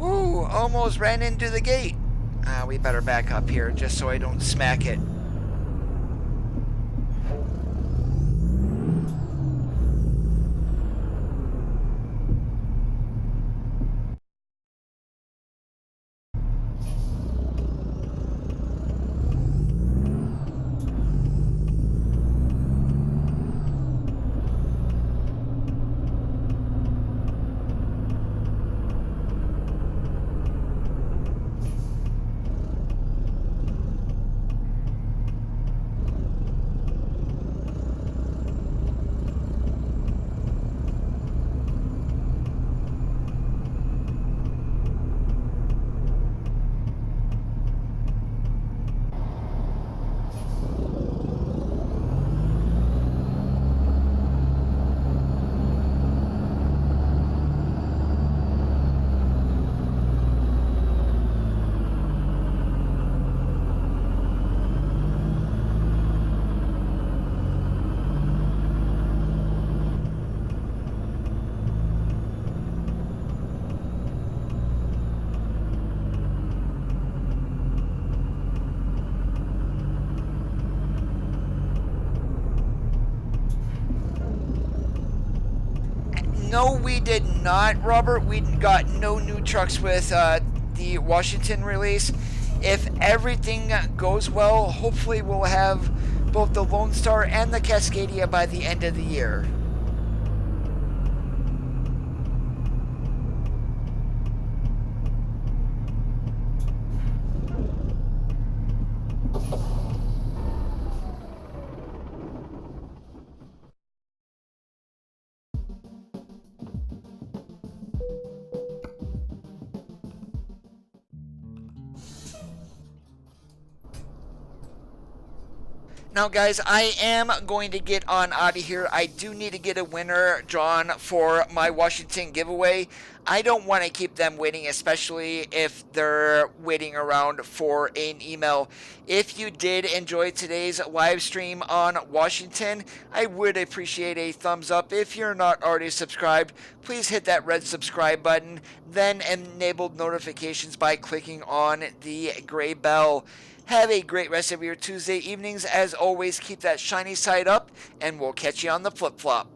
Ooh, almost ran into the gate. We better back up here just so I don't smack it. No, we did not, Robert. We got no new trucks with the Washington release. If everything goes well, hopefully we'll have both the Lone Star and the Cascadia by the end of the year. Now, guys, I am going to get on out of here. I do need to get a winner drawn for my Washington giveaway. I don't want to keep them waiting, especially if they're waiting around for an email. If you did enjoy today's live stream on Washington, I would appreciate a thumbs up. If you're not already subscribed, please hit that red subscribe button, then enable notifications by clicking on the gray bell. Have a great rest of your Tuesday evenings. As always, keep that shiny side up, and we'll catch you on the flip-flop.